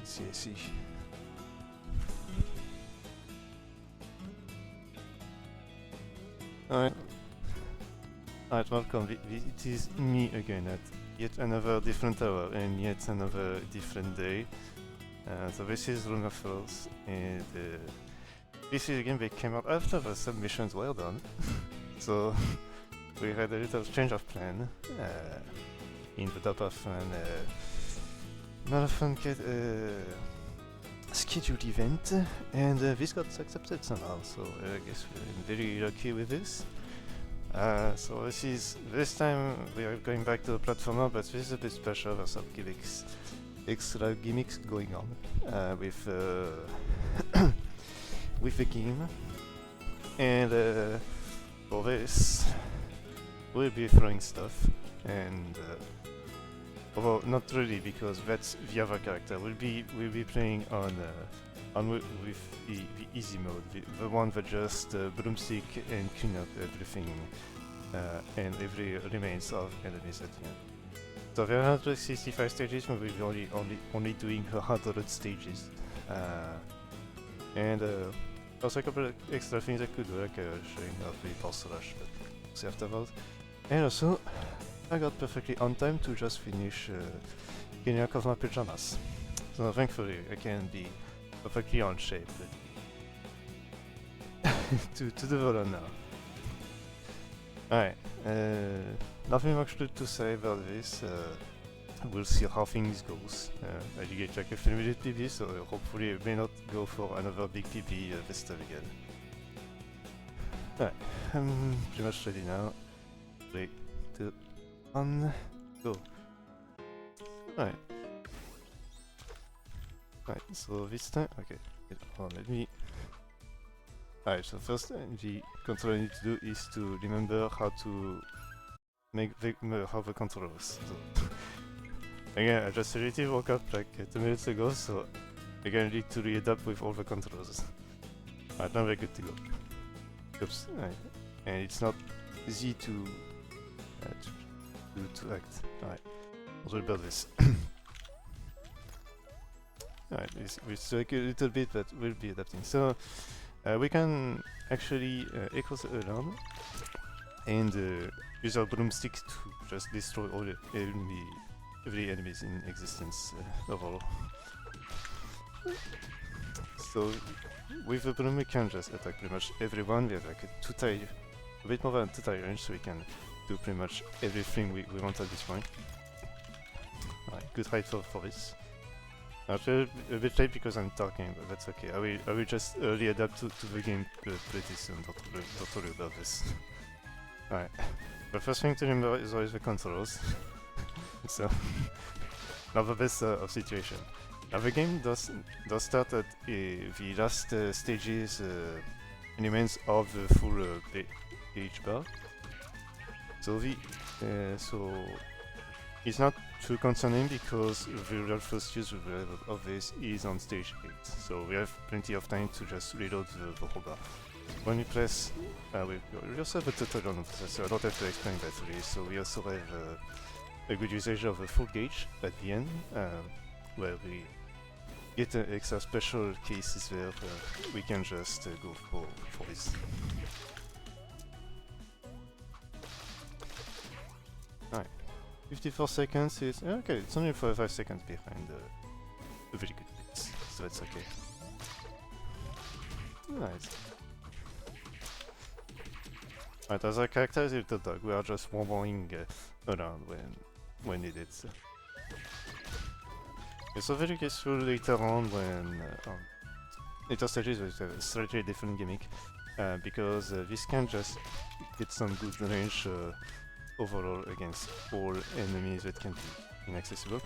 see. Alright. Alright, welcome. It is me again at yet another different hour and yet another different day. So this is Rumia Throws, and this is a game that came out after the submissions were done. So we had a little change of plan in the Derpathon marathon scheduled event, and this got accepted somehow. So I guess we're very lucky with this. So this time we are going back to the platformer, but this is a bit special. There's some extra gimmicks going on with with the game, and for this we'll be throwing stuff, and although not really, because that's the other character. We'll be playing on with the easy mode, the one that just broomstick and clean up everything and every remains of enemies at the end. So there are 165 stages, but we'll be only doing 100 stages. And also a couple of extra things I could do, like showing off the boss rush, but we'll see afterwards. And also, I got perfectly on time to just finish getting out of my pajamas. So thankfully I can be perfectly on shape to the vote now. Alright, nothing much to say about this. We'll see how things goes. I did get like a 3-minute PB, so hopefully I may not go for another big PB this time again. Alright, I'm pretty much ready now. 3, 2, 1, go. Alright. Alright, so this time, okay, hold on, let me... Alright, so first the control I need to do is to remember how to make how the control works. So again, I just really woke up like 2 minutes ago, so again I need to readapt with all the controls. Alright, now we're good to go. Oops, right. And it's not easy to act. Alright, we'll build this. Alright, we strike a little bit, but we'll be adapting. So we can actually echo the alarm and use our broomstick to just destroy all the every enemies in existence overall. So with the broom we can just attack pretty much everyone. We have like a bit more than 2 tie range, so we can do pretty much everything we want at this point. Alright, good height for this. Actually a bit late because I'm talking, but that's okay. I will just early adapt to the game pretty soon, don't worry about this. Alright, the first thing to remember is always the controls. So, not the best of situation. Now the game does start at the last stages elements of the full page bar. So it's not too concerning because the real first use of this is on stage 8, so we have plenty of time to just reload the whole bar. When we press, we also have a tutorial on this, so I don't have to explain that really. So we also have a good usage of a full gauge at the end, where we get extra special cases where we can just go for this. Alright. 54 seconds is... okay, it's only 5 seconds behind a very good bit, so that's okay. Nice. Right, as our character is a little dog, we are just wandering around when needed. So. It's so very useful later on when... later stages with a slightly different gimmick, because this can just get some good range overall against all enemies that can be inaccessible.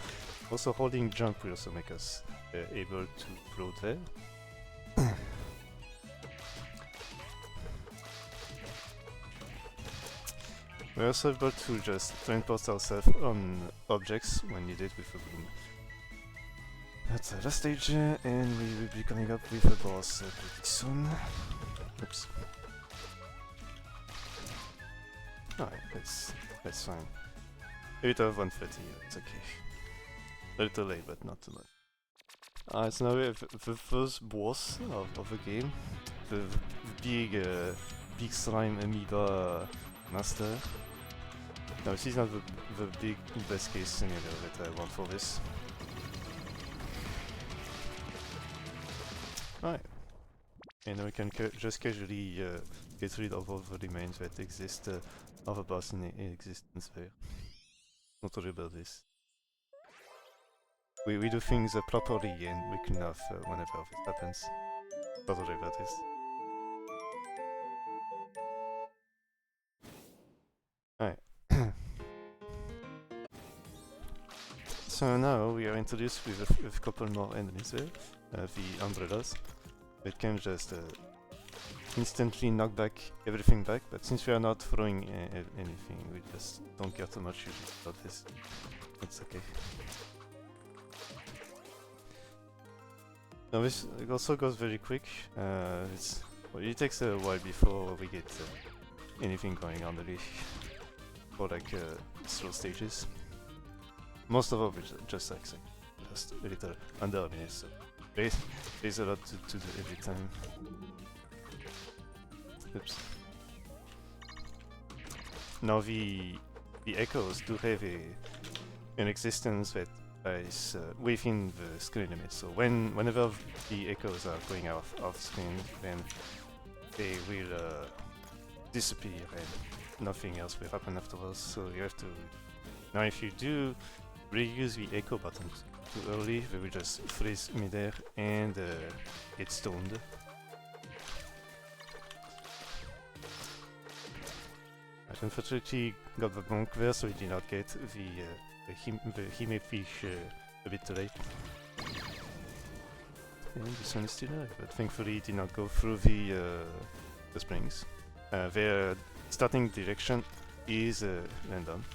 Also holding jump will also make us able to float there. We're also able to just transport ourselves on objects when needed with a broom. That's the last stage, and we will be coming up with a boss pretty soon. Oops. Alright, that's fine. A bit of 130, it's okay. A little late, but not too much. So now we have the first boss of the game, the big slime amoeba master. Now this is not the big best case scenario that I want for this. Alright. And now we can just casually get rid of all the remains that exist of a boss in existence there. Not worry about this. We do things properly and we clean off whenever this happens. Don't worry about this. Alright. So now we are introduced with a couple more enemies there. The umbrellas. That can just instantly knock back everything back, but since we are not throwing anything, we just don't care too much usually about this. It's okay. Now this also goes very quick. Well, it takes a while before we get anything going on really, for like slow stages. Most of them is just like just a little under a minute, so there's a lot to do every time. Oops. Now the echoes do have an existence that is within the screen limit. So whenever the echoes are going off screen, then they will disappear and nothing else will happen afterwards. So you have to. Now if you do reuse the echo button too early, they will just freeze midair and get stoned. I unfortunately got the bonk there, so we did not get the Hime fish a bit too late. And this one is still alive, but thankfully it did not go through the springs. Their starting direction is London.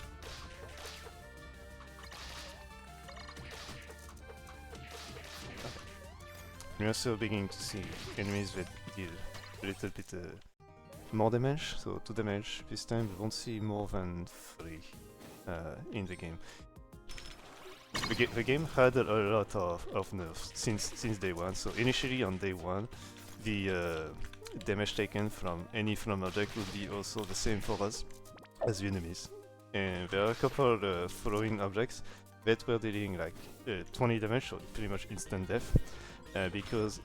We are also beginning to see enemies that deal a little bit more damage, so 2 damage this time. We won't see more than 3 in the game. The game had a lot of nerfs since day one. So initially on day one, the damage taken from any from object would be also the same for us as the enemies. And there are a couple throwing objects that were dealing like 20 damage, so pretty much instant death. Because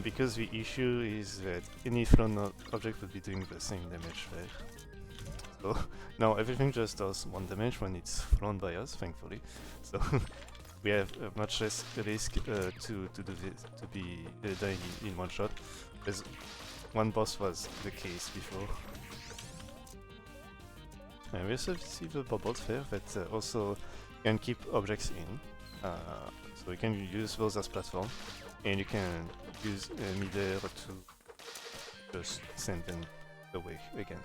because the issue is that any thrown object would be doing the same damage there. So now everything just does 1 damage when it's thrown by us, thankfully. So we have much less risk to be dying in one shot, as one boss was the case before. And we also see the bubbles there that also can keep objects in. So you can use those as platform, and you can use midair to just send them away again.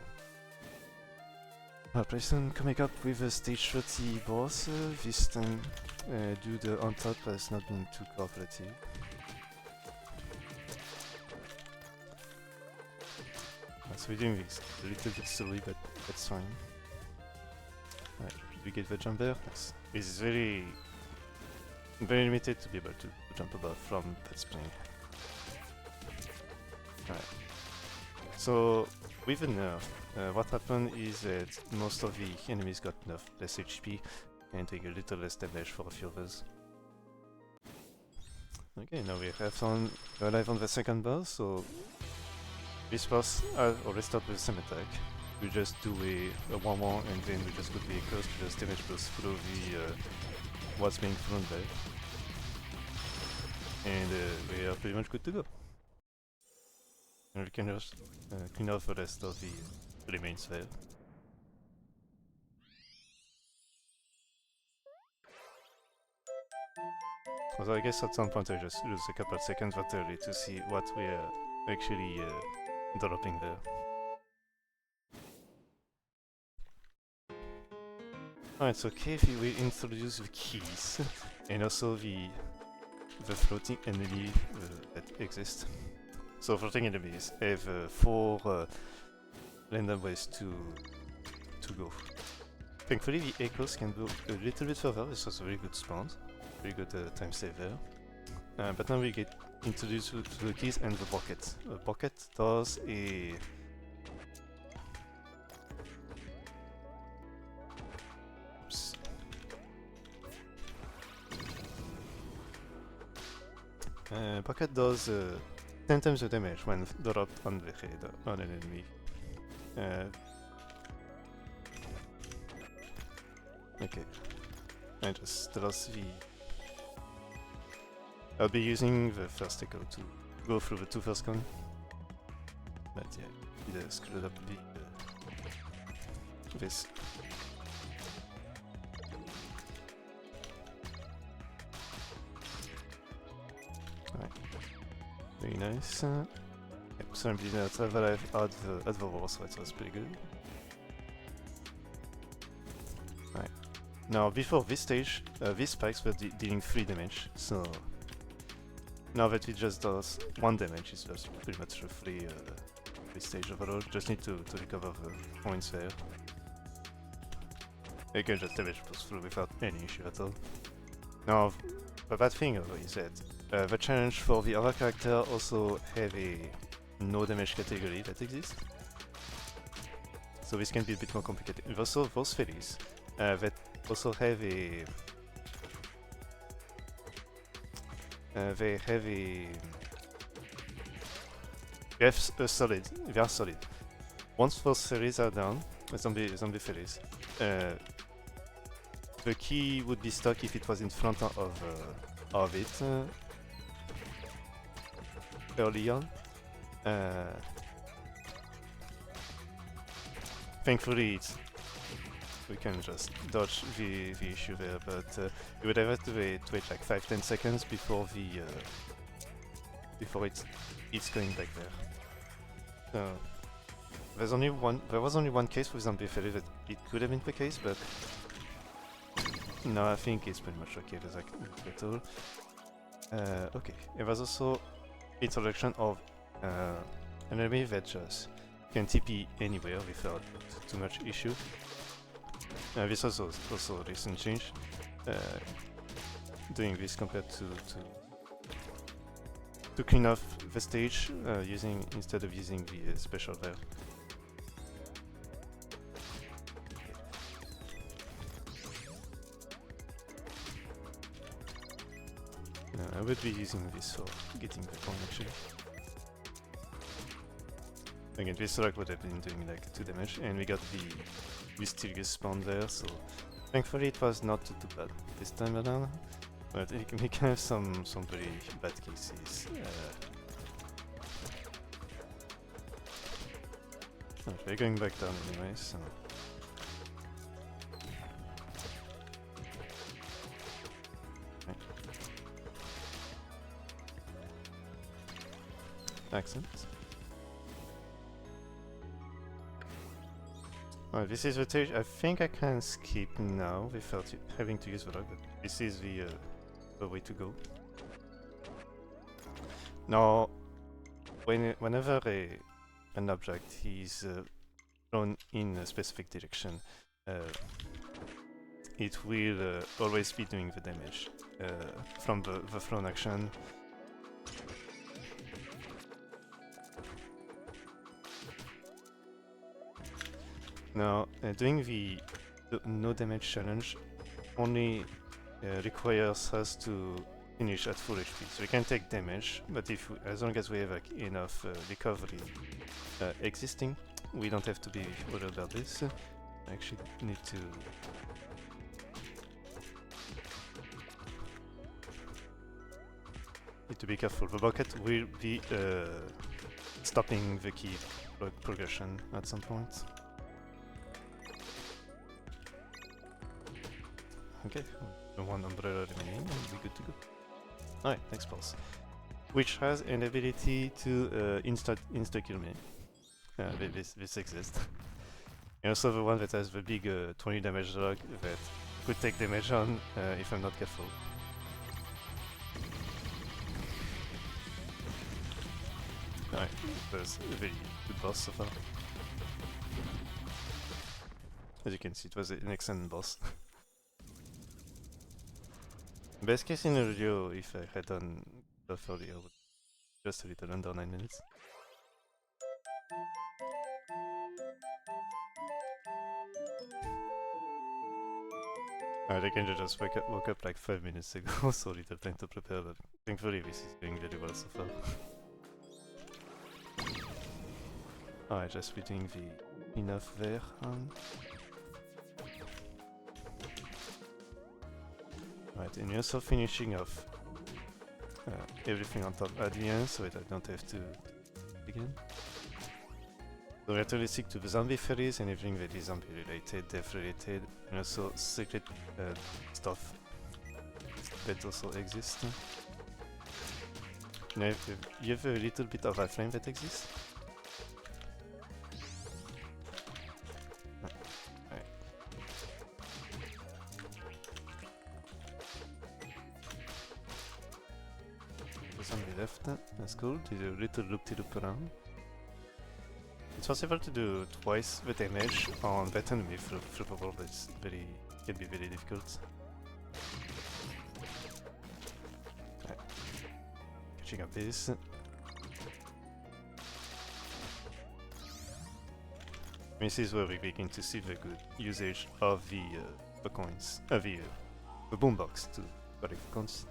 Preston coming up with a stage 30 boss. This time, dude on top has not been too cooperative. So we're doing this a little bit slowly, but that's fine. Alright, we get the jump there. It's very limited to be able to jump above from that spring. Alright. So with the nerf, what happened is that most of the enemies got nerfed less HP and take a little less damage for a few others. Okay, now we have alive on the second boss, so this boss always starts with the same attack. We just do a 1-1 and then we just put the echoes to just damage burst through the what's being thrown there. And we are pretty much good to go. And we can just clean off the rest of the remains there. So I guess at some point I just lose a couple of seconds early to see what we are actually dropping there. Alright, so KFE will introduce the keys and also the floating enemy that exists. So floating enemies have 4 random ways to go. Thankfully the echoes can go a little bit further. This was a very good spawn, very good time save there. But now we get introduced to the keys and the bucket. The bucket does a... Oops. Bucket does 10 times the damage when dropped on the head on an enemy. Okay, I just lost the... I'll be using the first echo to go through the two first con. But yeah, it screwed up the... this. Alright, very nice. So I'm bleeding outside, but I've had the wall, so it was pretty good. Right. Now, before this stage, these spikes were dealing 3 damage, so now that it just does 1 damage, it's just pretty much a free stage overall. Just need to recover the points there. You can just damage push through without any issue at all. Now, the bad thing is that the challenge for the other character also have a no damage category that exists. So this can be a bit more complicated. Also, those fairies that also have a... they have a... they are solid. Once those fairies are down, zombie fairies, the key would be stuck if it was in front of it early on. Thankfully, we can just dodge the issue there, but we would have to wait like 5-10 seconds before it's going back there. There was only one case with zombie fairy that it could have been the case, but no, I think it's pretty much okay with that all. Okay, it was also introduction of an enemy that just can TP anywhere without too much issue. This was also a recent change, doing this compared to clean off the stage instead of using the special there. I would be using this for getting the point actually. Again, this rock would have been doing like 2 damage, and we got the mysterious spawn there, so thankfully it was not too bad this time around. But we can have some very bad cases. We're going back down anyway, so... Okay. Excellent. Well, this is the stage. I think I can skip now without having to use the rock, but this is the way to go. Now, whenever an object is thrown in a specific direction, it will always be doing the damage from the thrown action. Now, doing the no damage challenge only requires us to finish at full HP. So we can take damage, but as long as we have enough recovery existing, we don't have to be worried about this. I actually need to be careful. The bucket will be stopping the key progression at some point. Okay, one umbrella remaining and we're good to go. Alright, next boss. Which has an ability to insta-kill me. This exists. And also the one that has the big 20 damage rock that could take damage on if I'm not careful. Alright, that's a very good boss so far. As you can see, it was an excellent boss. Best case scenario, if I had done stuff earlier, would just a little under 9 minutes. Alright, I can just woke up like 5 minutes ago, so little time to prepare, but thankfully this is going very well so far. Alright, just putting the enough there on. Right, and you're also finishing off everything on top at the end, so that I don't have to begin. So we have to stick to the zombie fairies and everything that is zombie related, death related, and also secret stuff that also exists. Now, you have a little bit of a flame that exists. Zombie left, that's cool. Do a little loop-de-loop around. It's possible to do twice the damage on that enemy through the wall. That's can be very difficult. Right. Catching up this. This is where we begin to see the good usage of the coins, the boombox to collect the coins.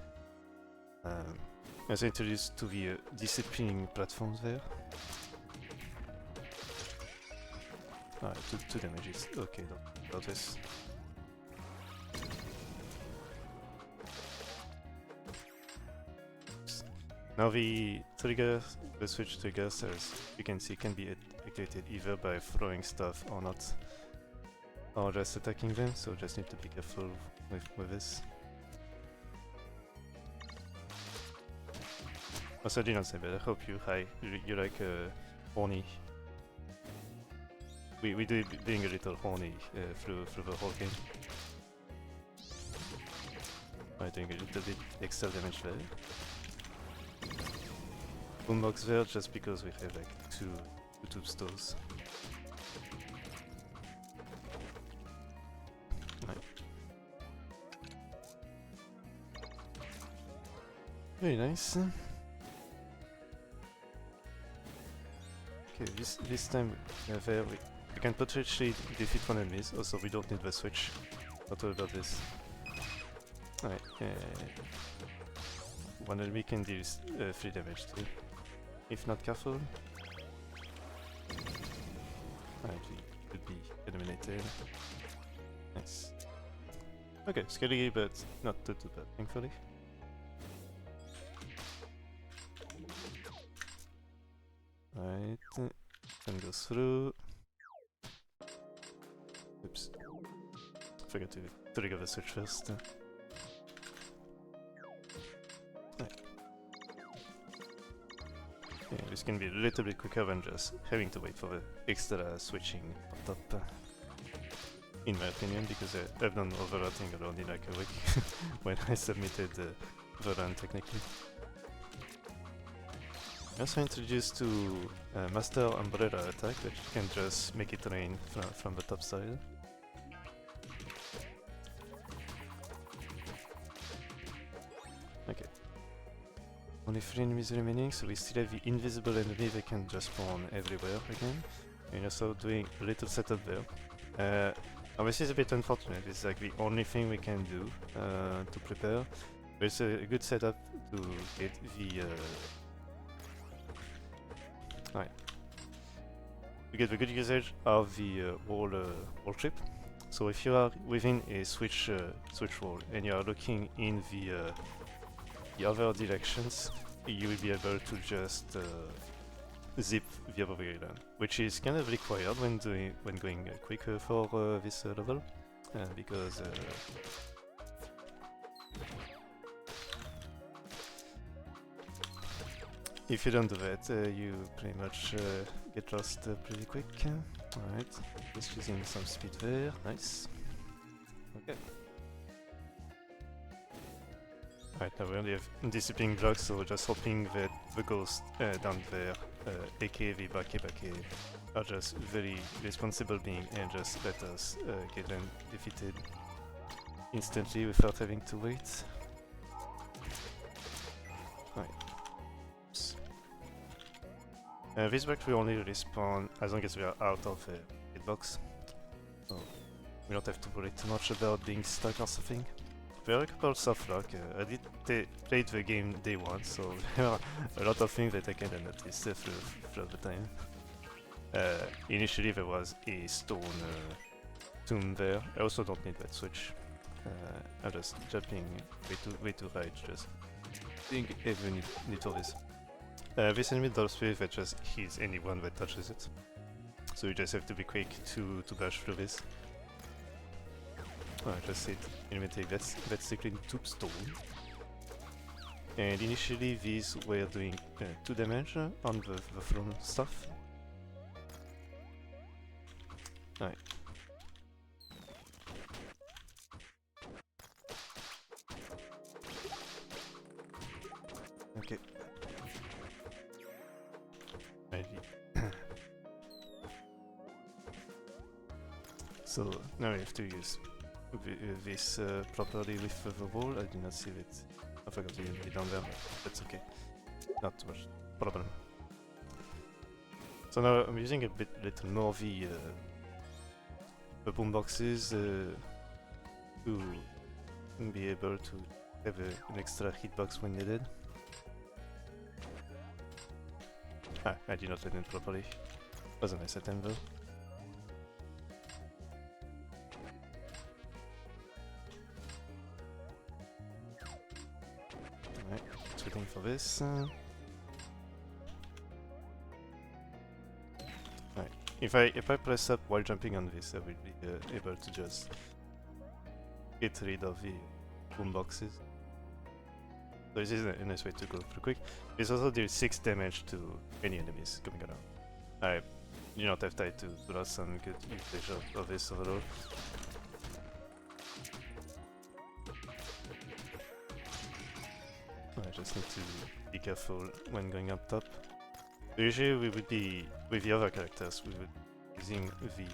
As introduced to the disciplining platforms there. Ah, 2 damages. Okay, got this. Now the switch triggers, as you can see, can be activated either by throwing stuff or not, or just attacking them. So just need to be careful with this. Also, I didn't say, but I hope you like horny. We do being a little horny through the whole game. I'm doing a little bit extra damage there. Boombox there just because we have like two tube stores. Right. Very nice. Okay, this time there we can potentially defeat one enemies, also we don't need the switch. Not worry about this. Alright, one enemy can deal 3 damage too, if not careful. Alright, we could be eliminated. Nice. Okay, scary but not too bad, thankfully. Right, then goes through. Oops. Forgot to trigger the switch first. Right. Yeah, this can be a little bit quicker than just having to wait for the extra switching on top. In my opinion, because I've done overrunning around in like a week when I submitted the run technically. Also introduced to Master Umbrella attack, that you can just make it rain from the top side. Okay. Only 3 enemies remaining, so we still have the invisible enemy that can just spawn everywhere again. And also doing a little setup there. Now this is a bit unfortunate, it's like the only thing we can do to prepare. But it's a good setup to get the right. We get the good usage of the wall trip. So if you are within a switch wall and you are looking in the other directions, you will be able to just zip the other way around, which is kind of required when going quicker for this level, because if you don't do that, you pretty much get lost pretty quick. Alright, just using some speed there, nice. Okay. Alright, now we only have disciplining blocks, so just hoping that the ghost down there aka the Bake are just very responsible being and just let us get them defeated instantly without having to wait. Right. Oops. These bugs will only respawn as long as we are out of the hitbox. So we don't have to worry too much about being stuck or something. There are a couple of soft luck. I did play the game day one, so there are a lot of things that I can notice throughout the time. Initially there was a stone tomb there. I also don't need that switch. I'm just jumping way too high, just doing every need of this. This enemy does spirit that just hits anyone that touches it. So you just have to be quick to bash through this. Oh, I just said inventory, that's the clean tombstone. And initially these were doing 2 damage on the throne stuff. Right. Okay. So now we have to use this properly with the wall. I did not see it. I forgot to be down there, but that's okay. Not too much problem. So now I'm using a little more the boom boxes to be able to have an extra hitbox when needed. Ah, I did not let it properly. Was a nice attempt though. Alright, just waiting for this. Right. If I press up while jumping on this, I will be able to just get rid of the boom boxes. So this is a nice way to go pretty quick. This also deals 6 damage to any enemies coming around. I do not have time to do some good usage of this overall. I just need to be careful when going up top. Usually we would be, with the other characters, we would be using the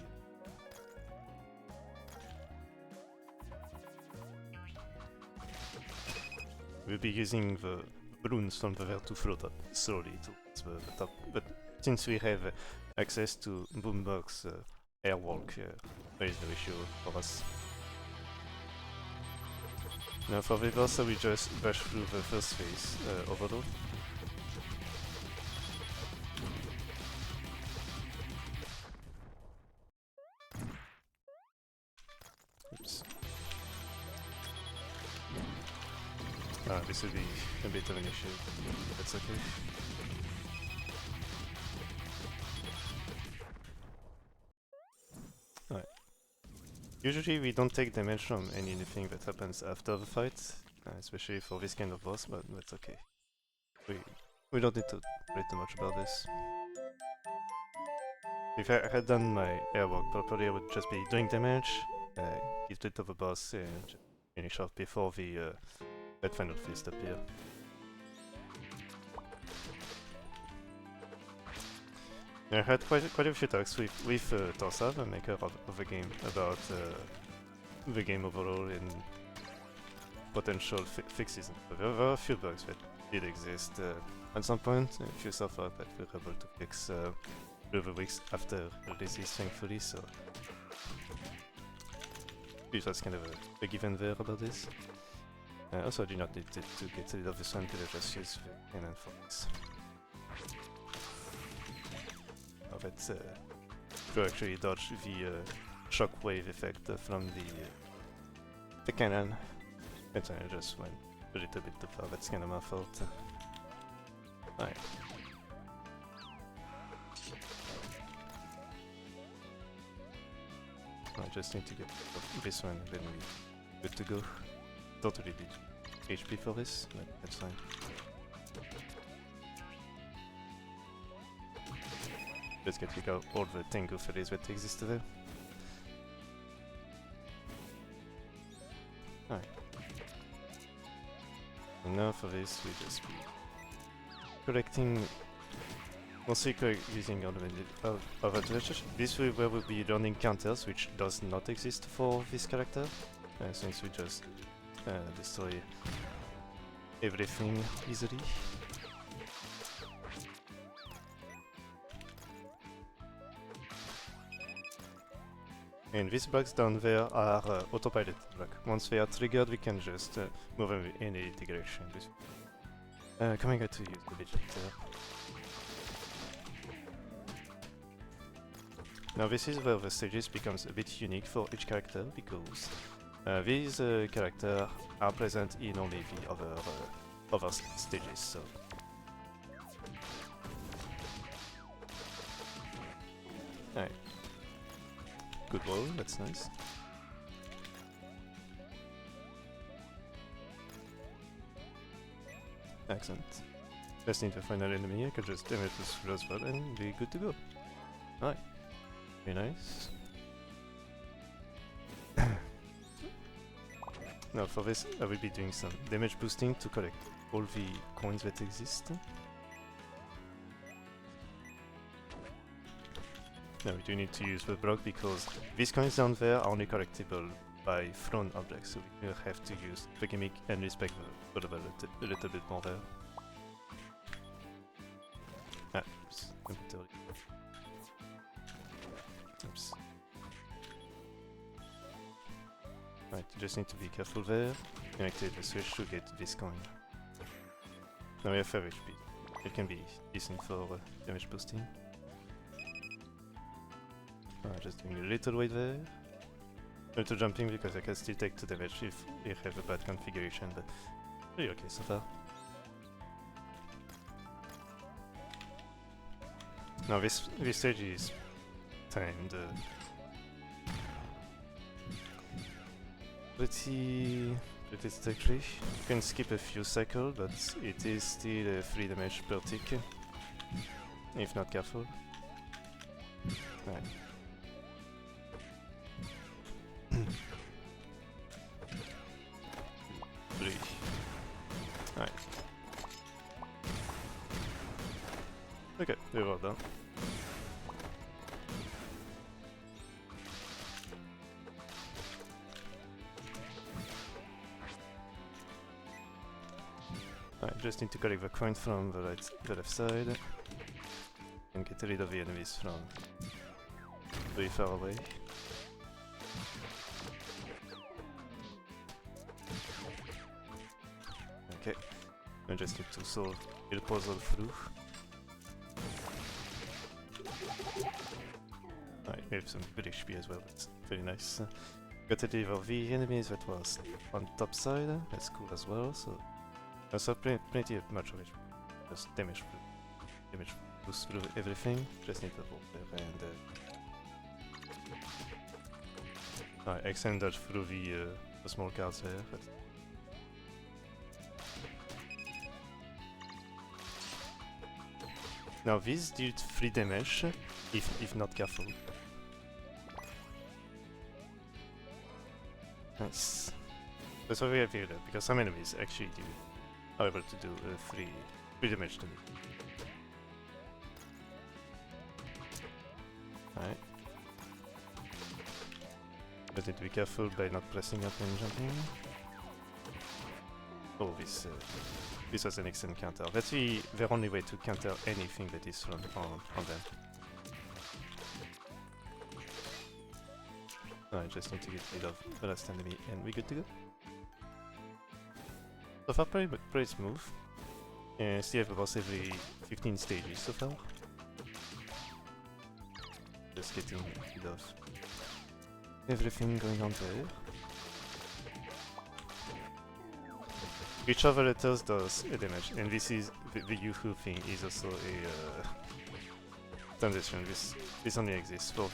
we'll be using the balloons from the there to float up slowly towards the top, but since we have access to boombox airwalk, there is no issue for us. Now for the boss, we just bash through the first phase overload. Oops. This will be a bit of an issue, but that's okay. Alright. Usually we don't take damage from anything that happens after the fight, especially for this kind of boss, but that's okay. We don't need to worry too much about this. If I had done my airwalk properly, I would just be doing damage, get rid of the boss, and finish off before the that final fist appear. I had quite a few talks with Torsa, the maker of the game, about the game overall and potential fixes. There were a few bugs that did exist at some point, a few so far that we were able to fix through the weeks after releases, thankfully, so it was kind of a given there about this. Also, I do not need to get rid of this one, because I just use the cannon for this. Oh, that's to actually dodge the shockwave effect from the cannon. But I just went a little bit too far, that's kind of my fault. Right. I just need to get this one, then we're good to go. Don't really need HP for this, but that's fine. Let's get rid of all the Tengu fairies that exist there. Alright. And now for this, we just be collecting mostly using advantages. This way where we'll be learning counters, which does not exist for this character, since we just destroy everything easily. And these blocks down there are autopilot blocks. Once they are triggered, we can just move them in any direction. Coming out to use the vegetator. Now this is where the stages becomes a bit unique for each character, because these characters are present in only the other stages. So. Alright. Good roll, that's nice. Excellent. Just need to find an enemy. I could just damage this through as well and be good to go. Alright. Very nice. Now for this I will be doing some damage boosting to collect all the coins that exist. Now we do need to use the block because these coins down there are only collectible by thrown objects, so we will have to use the gimmick and respect the level a little bit more there. Ah, oops, inventory. Oops. Right, you just need to be careful there and activate the switch to get this coin. Now we have 5 HP. It can be decent for damage boosting. Just doing a little weight there. A little jumping because I can still take 2 damage if I have a bad configuration, but pretty okay so far. Now this stage is timed pretty strictly. You can skip a few cycles, but it is still 3 damage per tick, if not careful. Right. Alright. Okay, we're all done. Alright, just need to collect the coin from the left side and get rid of the enemies from very far away. Okay, I just need to solve the puzzle through. Alright, we have some good HP as well, that's very nice. Got rid of the enemies that was on top side, that's cool as well, so I saw plenty of much of it. Just damage boost through everything, just need to hold there and extend that through the small cards there. But now these deal 3 damage if not careful. Nice. That's what we have here though, because some enemies actually are able to do 3 damage to me. Alright. But need to be careful by not pressing up and jumping. Oh, this was an excellent counter. That's their only way to counter anything that is thrown on them. I just need to get rid of the last enemy and we're good to go. So far pretty smooth. And still have about every 15 stages so far. Just getting rid of everything going on there. Each of the letters does a damage, and this is the Yoo-hoo thing is also a transition. This only exists for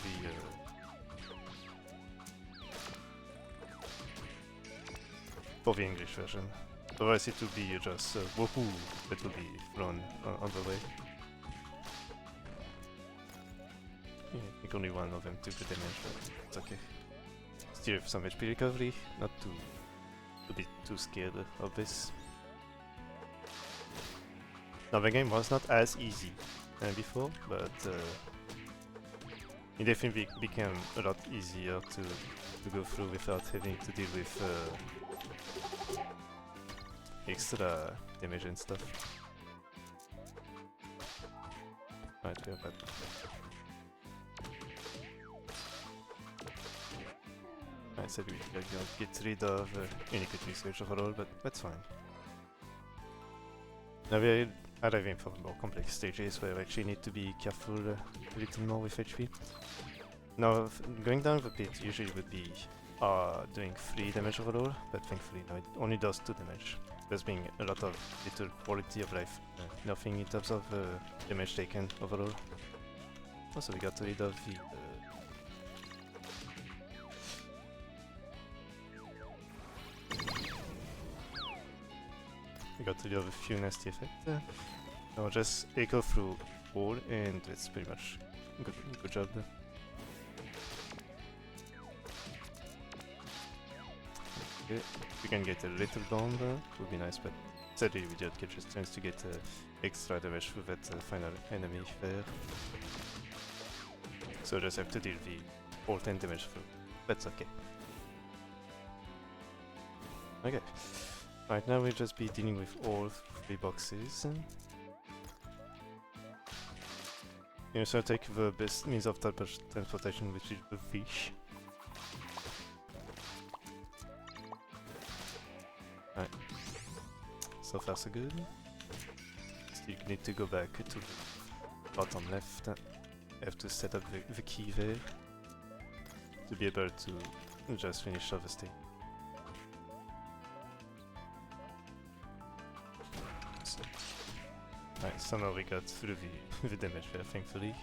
the English version. Otherwise it would be just woohoo that will be thrown on the way. Yeah, I think only one of them took the damage, but it's okay. Still have some HP recovery, not to be too scared of this. Now the game was not as easy before, but it definitely became a lot easier to go through without having to deal with extra damage and stuff. Right, we are bad. I said we could get rid of unique research overall, but that's fine. Now we're arriving for more complex stages where we actually need to be careful a little more with HP. Now, going down the pit usually would be doing 3 damage overall, but thankfully now it only does 2 damage. There's been a lot of little quality of life, nothing in terms of damage taken overall. Also, we got rid of the we got rid of a few nasty effects. Now just echo through all, and it's pretty much good job there. Okay, we can get a little down there, would be nice, but sadly we did get just chance to get extra damage with that final enemy there. So just have to deal the all 10 damage through. That's okay. Okay. Right now we'll just be dealing with all 3 boxes. So take the best means of transportation, which is the fish. Right. So far so good. Still need to go back to the bottom left. Have to set up the key there to be able to just finish off the stage. Right, somehow we got through the damage there, thankfully.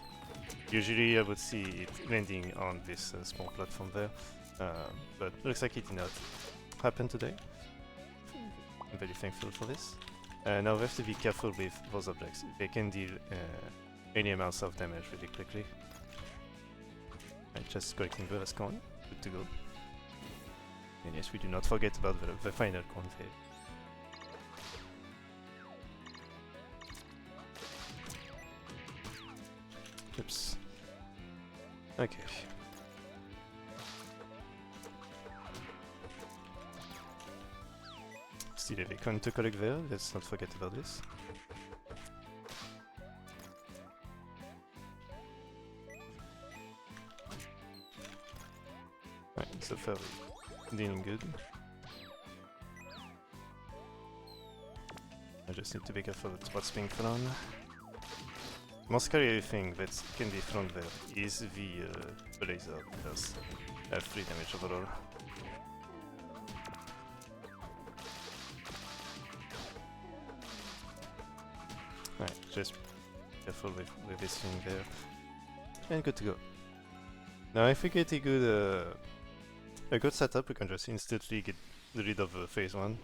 Usually I would see it landing on this small platform there, but looks like it did not happen today. I'm very thankful for this. Now we have to be careful with those objects. They can deal any amounts of damage really quickly. And just collecting the last coin, good to go. And yes, we do not forget about the final coin there. Oops. Okay. Still have a coin to collect there, let's not forget about this. Right, so far we're dealing good. I just need to be careful with what's being thrown. Most scary thing that can be thrown there is the laser, because I have 3 damage overall. Right, just careful with this thing there. And good to go. Now if we get a good setup, we can just instantly get rid of phase 1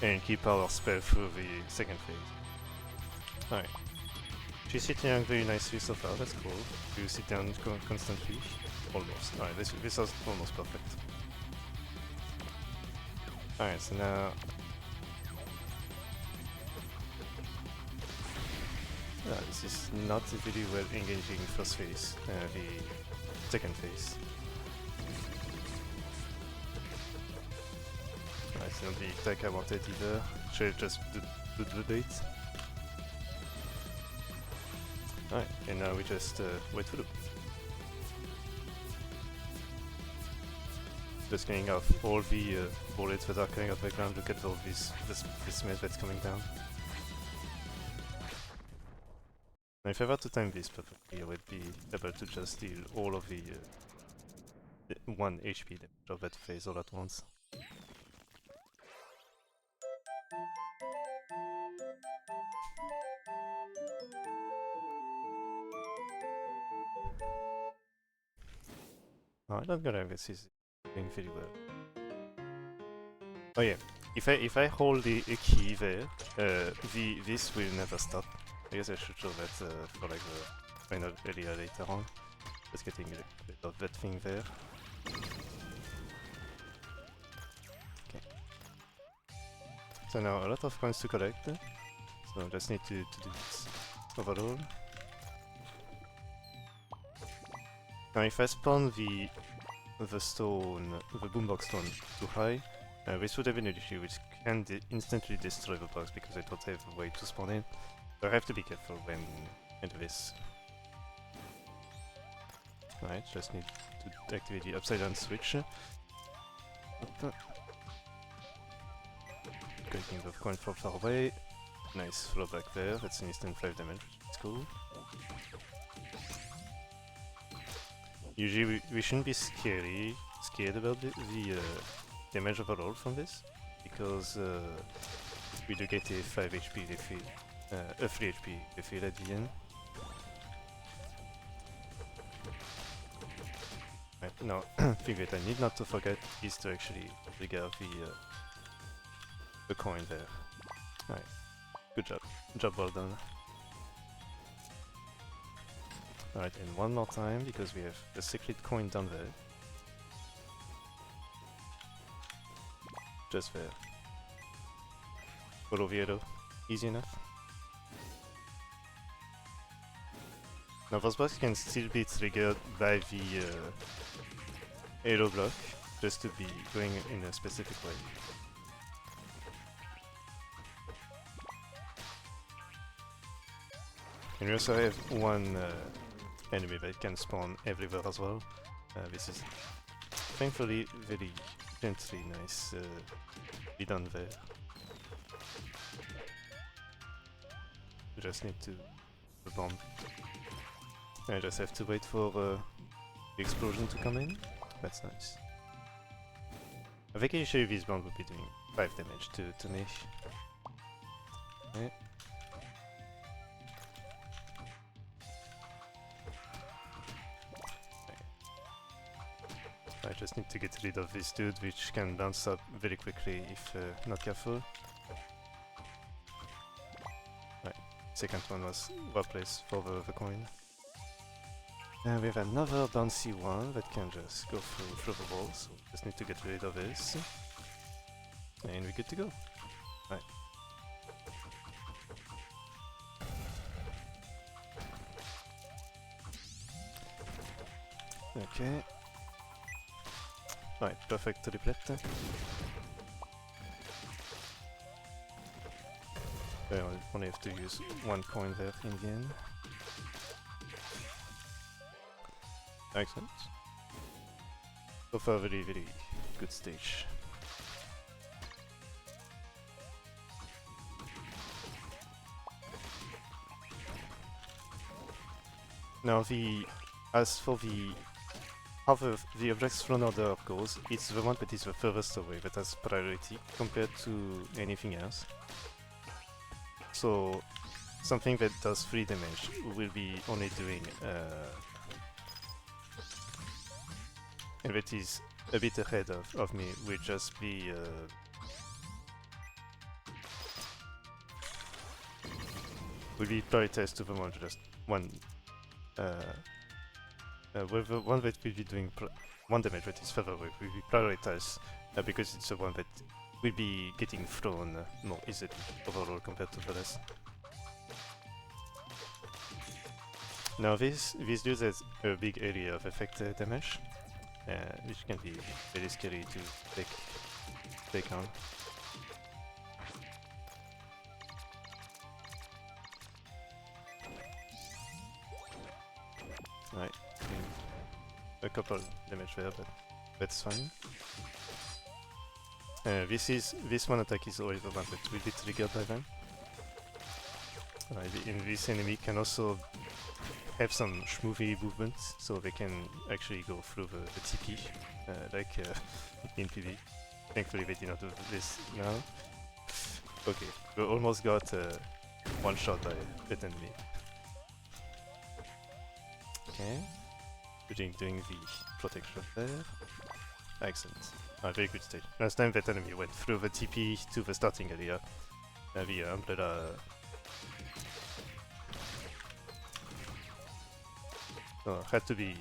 and keep our spell through the second phase. Alright. She's sitting down very nicely so far, that's cool. You sit down constantly. Almost. Alright, this was almost perfect. Alright, so now... this is not really well engaging first phase, the second phase. Alright, it's not the attack I wanted either. Should I just do the bait? Alright, and now we just wait for the... Just getting off all the bullets that are coming out of the ground. Look at all this mess that's coming down. Now if I were to time this perfectly, I would be able to just deal all of the 1 HP damage of that phase all at once. Alright, I'm gonna guess he's doing pretty well. Oh yeah, if I hold the key there, this will never stop. I guess I should show that for like the final area later on. Just getting a bit of that thing there. Okay. So now a lot of coins to collect. So I just need to do this overall. Now if I spawn the stone, the boombox stone too high, this would have an issue which can instantly destroy the box because I don't have a way to spawn in. So I have to be careful when into this. Right, just need to activate the upside down switch. Taking the coin from far away. Nice throw back there, that's an instant 5 damage, it's cool. Usually we shouldn't be scared about the damage overall from this, because we do get a 5 HP refill, a 3 HP refill at the end. Right, now, thing that I need not to forget is to actually trigger the coin there. Right, good job well done. Alright, and one more time, because we have the secret coin down there. Just there. Follow the arrow. Easy enough. Now those blocks can still be triggered by the arrow block, just to be going in a specific way. And we also have one enemy that can spawn everywhere as well. This is thankfully very gently nice be done there. You just need to the bomb. I just have to wait for the explosion to come in. That's nice. I think usually this bomb would be doing 5 damage to me. Okay. I just need to get rid of this dude, which can bounce up very quickly if not careful. Right, second one was well placed for the coin. And we have another bouncy one that can just go through the wall, so just need to get rid of this. And we're good to go. Right. Okay. Right, perfect triplette. I only have to use one coin there in the end. Excellent. So far, very good stage. Now as for how the objects thrown order goes, it's the one that is the furthest away that has priority compared to anything else. So something that does 3 damage will be only doing and that is a bit ahead of me will just be prioritized to the one just one with the one that will be doing 1 damage that is further away will be prioritized because it's the one that will be getting thrown more easily overall compared to the rest. Now this dude has a big area of effect damage, which can be very scary to take on. Right, a couple damage there, but that's fine. This one attack is always the one that will be triggered by them. And this enemy can also have some schmoovy movements, so they can actually go through the TP, like in PV. Thankfully they did not do this now. Okay, we almost got one shot by that enemy. Okay, doing the protection there. Excellent. Very good stage. Last time that enemy went through the TP to the starting area. The umbrella. So had to be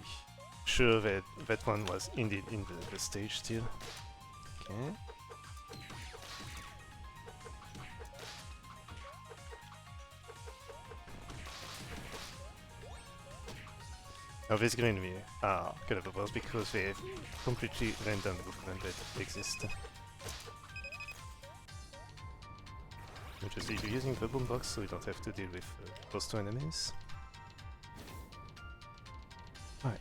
sure that that one was indeed in the stage still. Okay. Now this green enemy are kind of worse because they have completely random movement that exist. Which is you're using the boombox so you don't have to deal with those two enemies. Alright.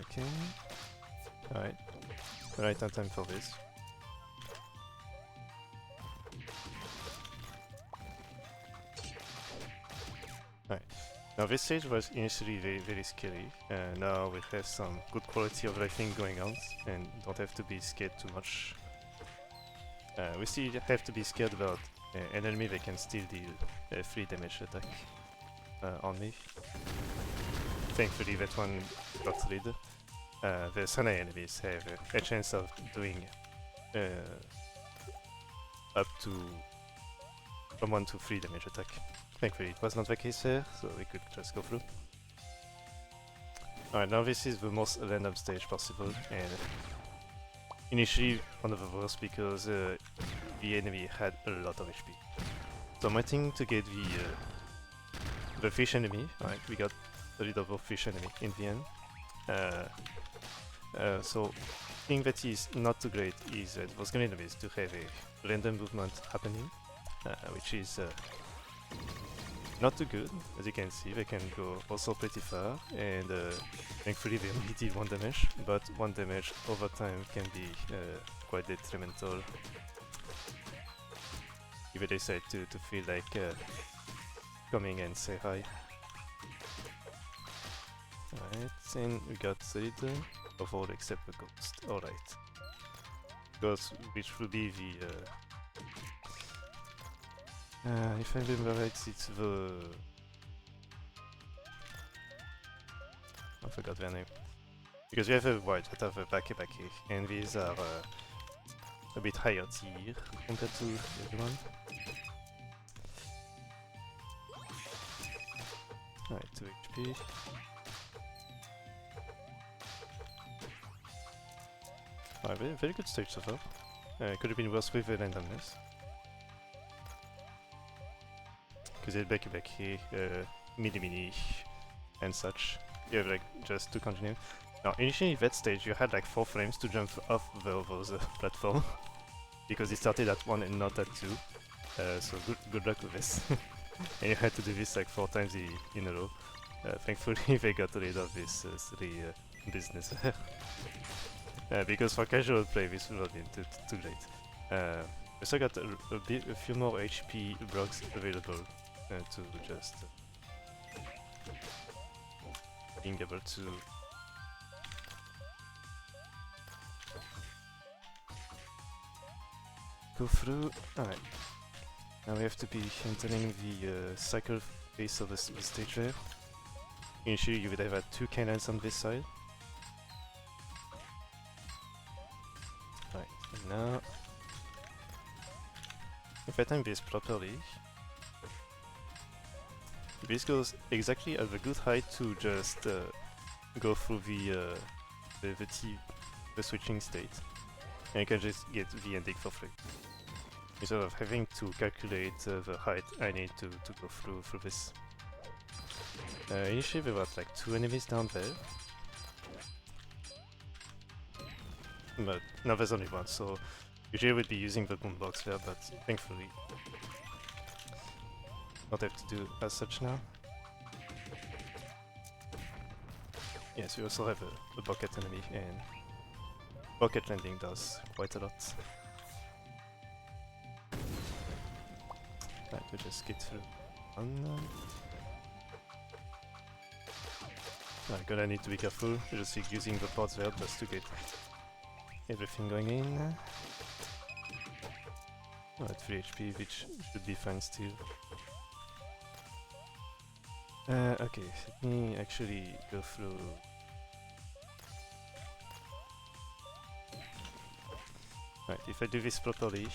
Okay. Alright. Right on time for this. Alright. Now this stage was initially very scary, and now we have some good quality of everything going on, and don't have to be scared too much. We still have to be scared about an enemy that can still deal 3 damage attack on me. Thankfully that one got rid. The Sana enemies have a chance of doing up to from 1 to 3 damage attack. Thankfully it was not the case here, so we could just go through. Alright, now this is the most random stage possible, and initially one of the worst because the enemy had a lot of HP. So I'm waiting to get the fish enemy. Alright, we got rid of the fish enemy in the end. So the thing that is not too great is that those green enemies to have a random movement happening, which is not too good. As you can see, they can go also pretty far, and thankfully they only deal 1 damage, but 1 damage over time can be quite detrimental if they decide to feel like coming and say hi. Alright, and we got rid of all except the ghost. Alright. Ghost, which will be the if I remember right, it's the... I forgot their name. Because we have a white that have a Bake, and these are a bit higher tier compared to the other one. Alright, 2 HP. Alright, very good stage so far. Could have been worse with the randomness. Because you had Bake, Mini, and such. You have like just to continue. Now, initially that stage you had like 4 frames to jump off those platform. Because it started at 1 and not at 2. So good luck with this. And you had to do this like 4 times in a row. Thankfully they got rid of this 3 business. Because for casual play this would have been too late. We also got a few more HP blocks available to just being able to go through. Alright, now we have to be entering the cycle phase of the stage there. Initially you would have had 2 cannons on this side. Right, and now if I time this properly, this goes exactly at the good height to just go through the switching state, and you can just get the ending for free. Instead of having to calculate the height I need to go through this. Initially there were like 2 enemies down there, but now there's only 1, so usually I would be using the boombox there, but thankfully not have to do as such now. Yes, we also have a bucket enemy, and bucket landing does quite a lot. Right, we just get through one. I'm gonna need to be careful, just using the pods there just to get everything going in. At 3 HP, which should be fine still. Okay, let me actually go through. Right, if I do this properly,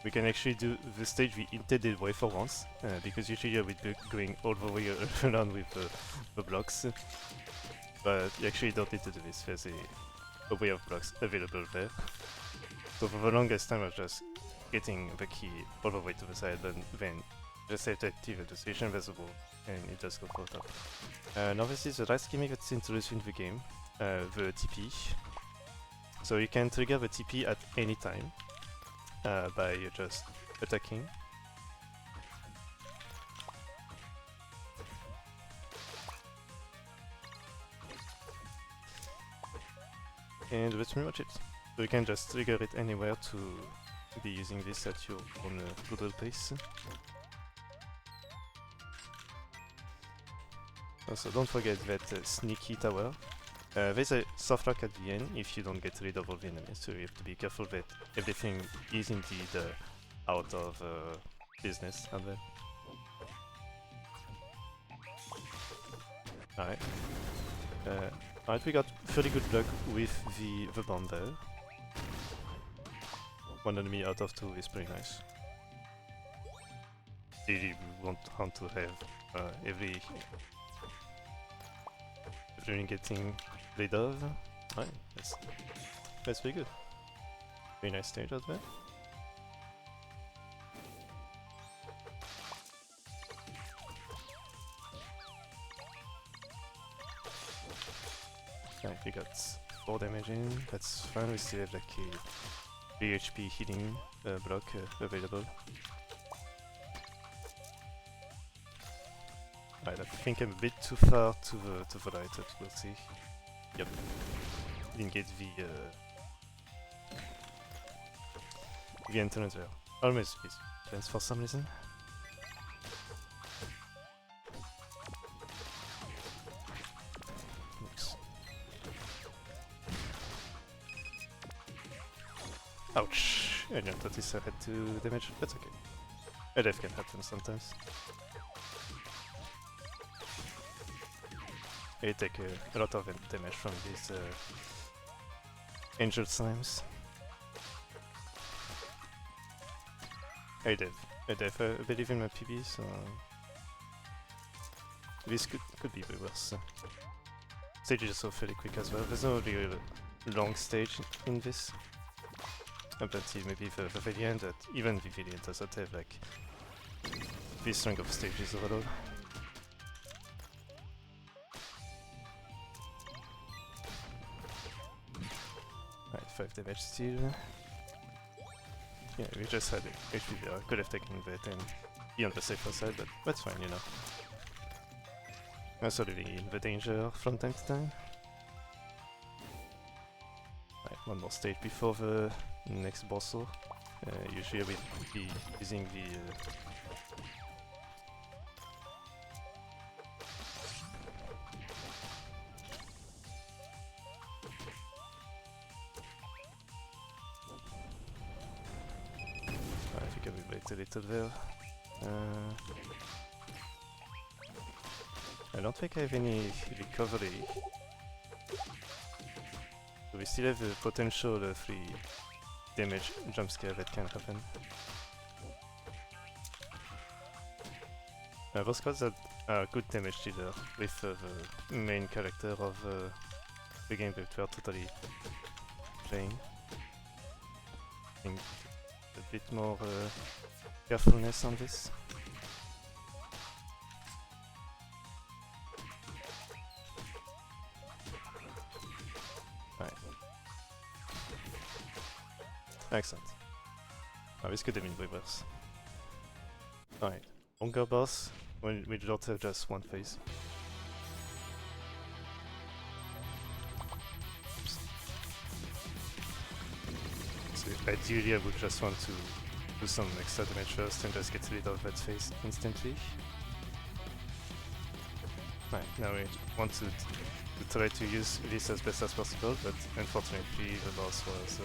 we can actually do the stage the intended way for once, because usually I would be going all the way around with the blocks. but you actually don't need to do this. There's a way of blocks available there. So for the longest time I was just getting the key all the way to the side, then just have to activate the station visible and it just goes for top. Now this is the last gimmick that's introduced in the game, the TP. So you can trigger the TP at any time by just attacking. And that's pretty much it. So you can just trigger it anywhere to be using this at your own brutal pace. Also, don't forget that sneaky tower. There's a soft lock at the end if you don't get rid of all the enemies, so you have to be careful that everything is indeed out of business out there. Alright. Alright, we got pretty good luck with the bomb there. One enemy out of 2 is pretty nice. Really want to have everything getting rid of. Alright, that's pretty good. Very nice stage out there. Alright, we got 4 damage in, that's fine, we still have like a 3 HP healing block available. Alright, I think I'm a bit too far to the right, but we'll see. Yep. Didn't get the entrance there. Almost missed for some reason. Oops. Ouch! I didn't notice I had 2 damage. That's okay. Death can happen sometimes. I take a lot of damage from these angel slimes. I believe in my PB, so this could be way worse. Stage is also fairly quick as well. There's no real long stage in this. But maybe the variant, that even the variant doesn't have like this string of stages overall. Alright, 5 damage still. Yeah, we just had HP there. Could have taken that and be on the safer side, but that's fine, you know. Also living in the danger from time to time. Right, one more stage before the next boss. Usually I will be using the I think I will wait a little there. I don't think I have any recovery. So we still have the potential 3 damage jump scare that can happen. Those cards are good damage dealer with the main character of the game that we are totally playing. I think a bit more carefulness on this. Excellent. Oh, this could have been way worse. Alright, longer boss, we don't have just one phase. So ideally I would just want to do some extra damage first and just get rid of that phase instantly. Right, now we want to try to use this as best as possible, but unfortunately the boss was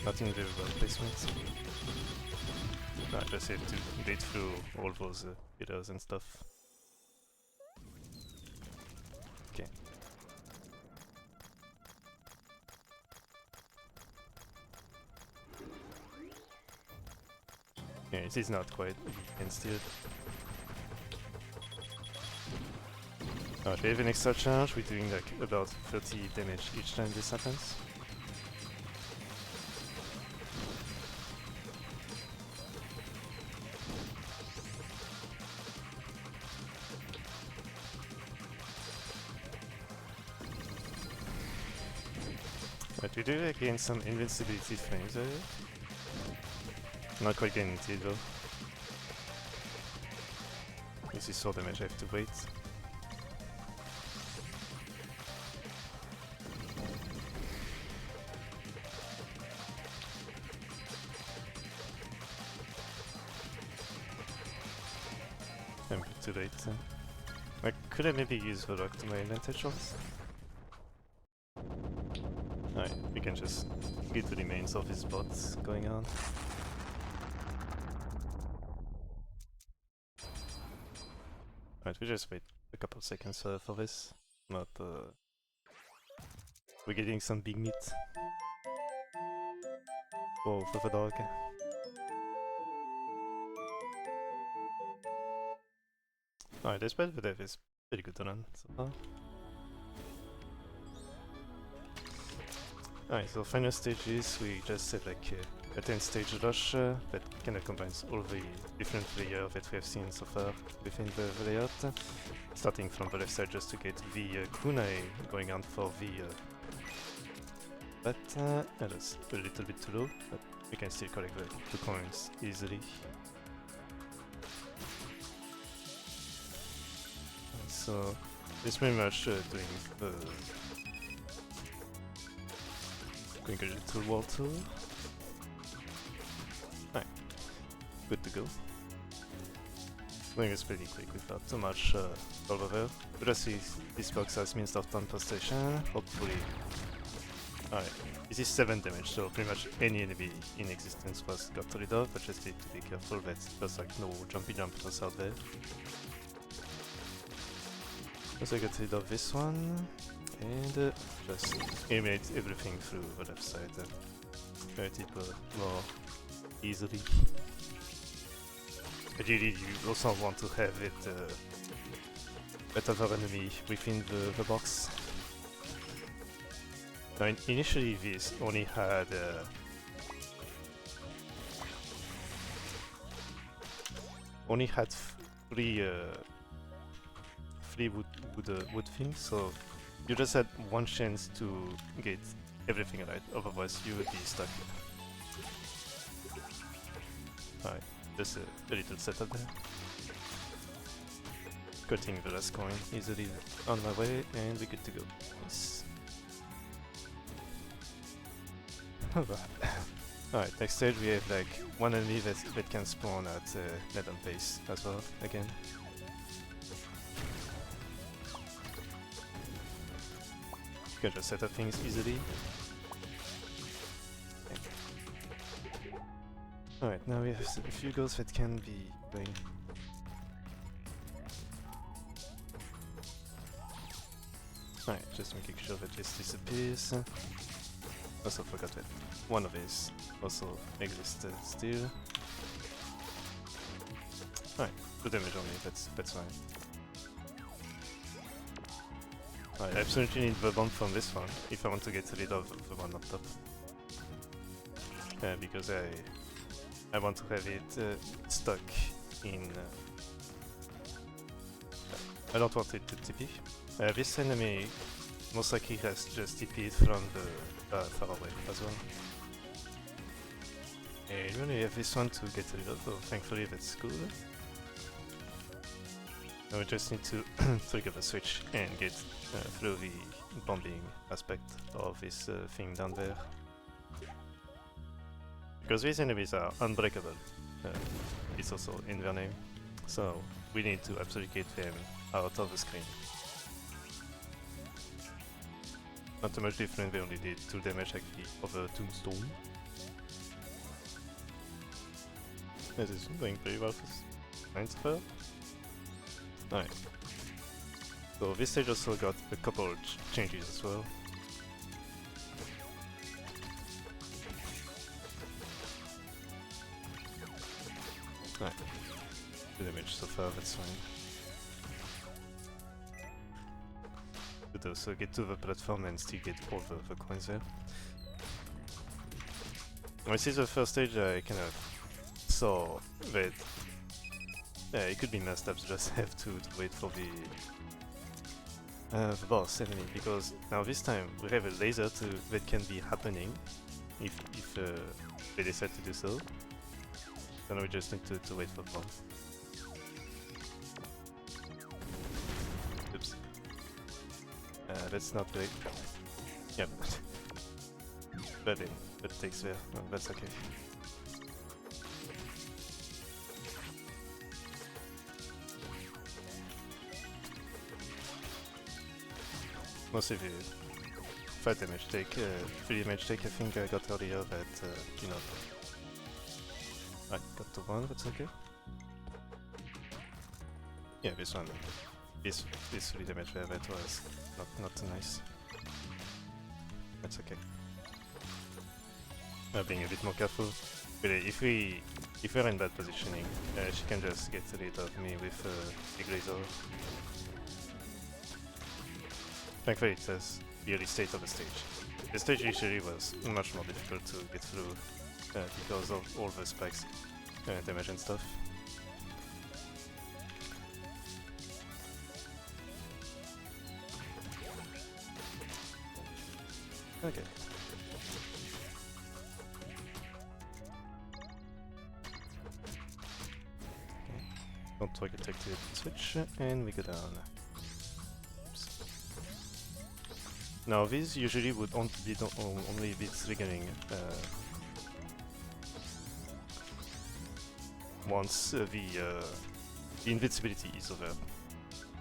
not in very well placement. I just have to get through all those pillars and stuff. Okay. Yeah, it is not quite and still. Alright, we have an extra charge, we're doing like about 30 damage each time this happens. But we do gain some invincibility frames out of it. Not quite guaranteed though. This is so damage, I have to wait. I'm a bit too late. Could I maybe use the rock to my advantage also? Alright, we can just get the remains of his bots going on. Alright, we just wait a couple seconds for this. Not we're getting some big meat. Oh, for the dog. Alright, this bad dev is pretty good to run so far. Alright, so final stages, we just set like a 10 stage rush that kind of combines all the different layers that we have seen so far within the layout. Starting from the left side just to get the kunai going on for the but that's a little bit too low, but we can still collect the coins easily. So it's pretty much doing the going a little wall tour. Right, good to go. Doing this pretty quick without too much over. But I see this box has means of time per station. Hopefully, alright. This is 7 damage, so pretty much any enemy in existence was got rid of. But just need to be careful that there's like no jumpy jumpers out there. So I got rid of this one. And just eliminate everything through the left side. Try it more easily. Ideally, you also want to have it better enemy within the box. Now, initially, this only had three wood things, so you just had one chance to get everything right, otherwise you would be stuck. Alright, just a little setup there. Cutting the last coin easily on my way, and we're good to go. Nice. Alright, next stage we have like one enemy that can spawn at Nedon base as well, again. You can just set up things easily. Okay. Alright, now we have a few goals that can be going. Alright, just making sure that this disappears. Also forgot that one of these also existed still. Alright, 2 damage only, that's fine. I absolutely need the bomb from this one if I want to get rid of the one up top. Because I want to have it stuck in... I don't want it to TP. This enemy most likely has just TP'd from the far away as well. And we only have this one to get rid of, so thankfully that's good. Now we just need to trigger the switch and get through the bombing aspect of this thing down there. Because these enemies are unbreakable, it's also in their name, so we need to absolutely get them out of the screen. Not too much different, they only did 2 damage actually over Tombstone. This is going pretty well for science fair. Alright. So this stage also got a couple changes as well. Alright. 2 damage so far, that's fine. but also get to the platform and still get all the coins there. This is the first stage I kind of saw that it could be messed up, just have to wait for the boss enemy, because now this time we have a laser that can be happening if they decide to do so. So now we just need to wait for the bomb. Oops. That's not great. Yep. But it takes there. No, that's okay. Most of you 5 damage take, 3 damage take I think I got earlier that, you know. I got to 1, that's okay. Yeah, this one. This 3 damage there, that was not too nice. That's okay. Being a bit more careful. But if we're in bad positioning, she can just get rid of me with a laser. Thankfully it says the early state of the stage. The stage usually was much more difficult to get through because of all the spikes, damage and stuff. Okay. Don't target activate switch, and we go down. Oops. Now these usually would only be triggering once the invincibility is over,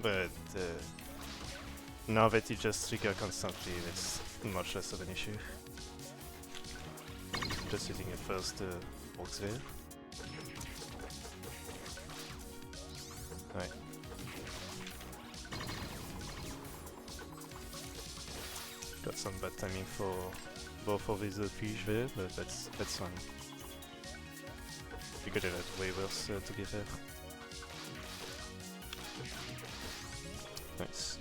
but now that it just triggers constantly, it's much less of an issue. Just using a first box there. Right. Got some bad timing for both of these pige there, but that's fine. We could have had way worse to be fair. Nice.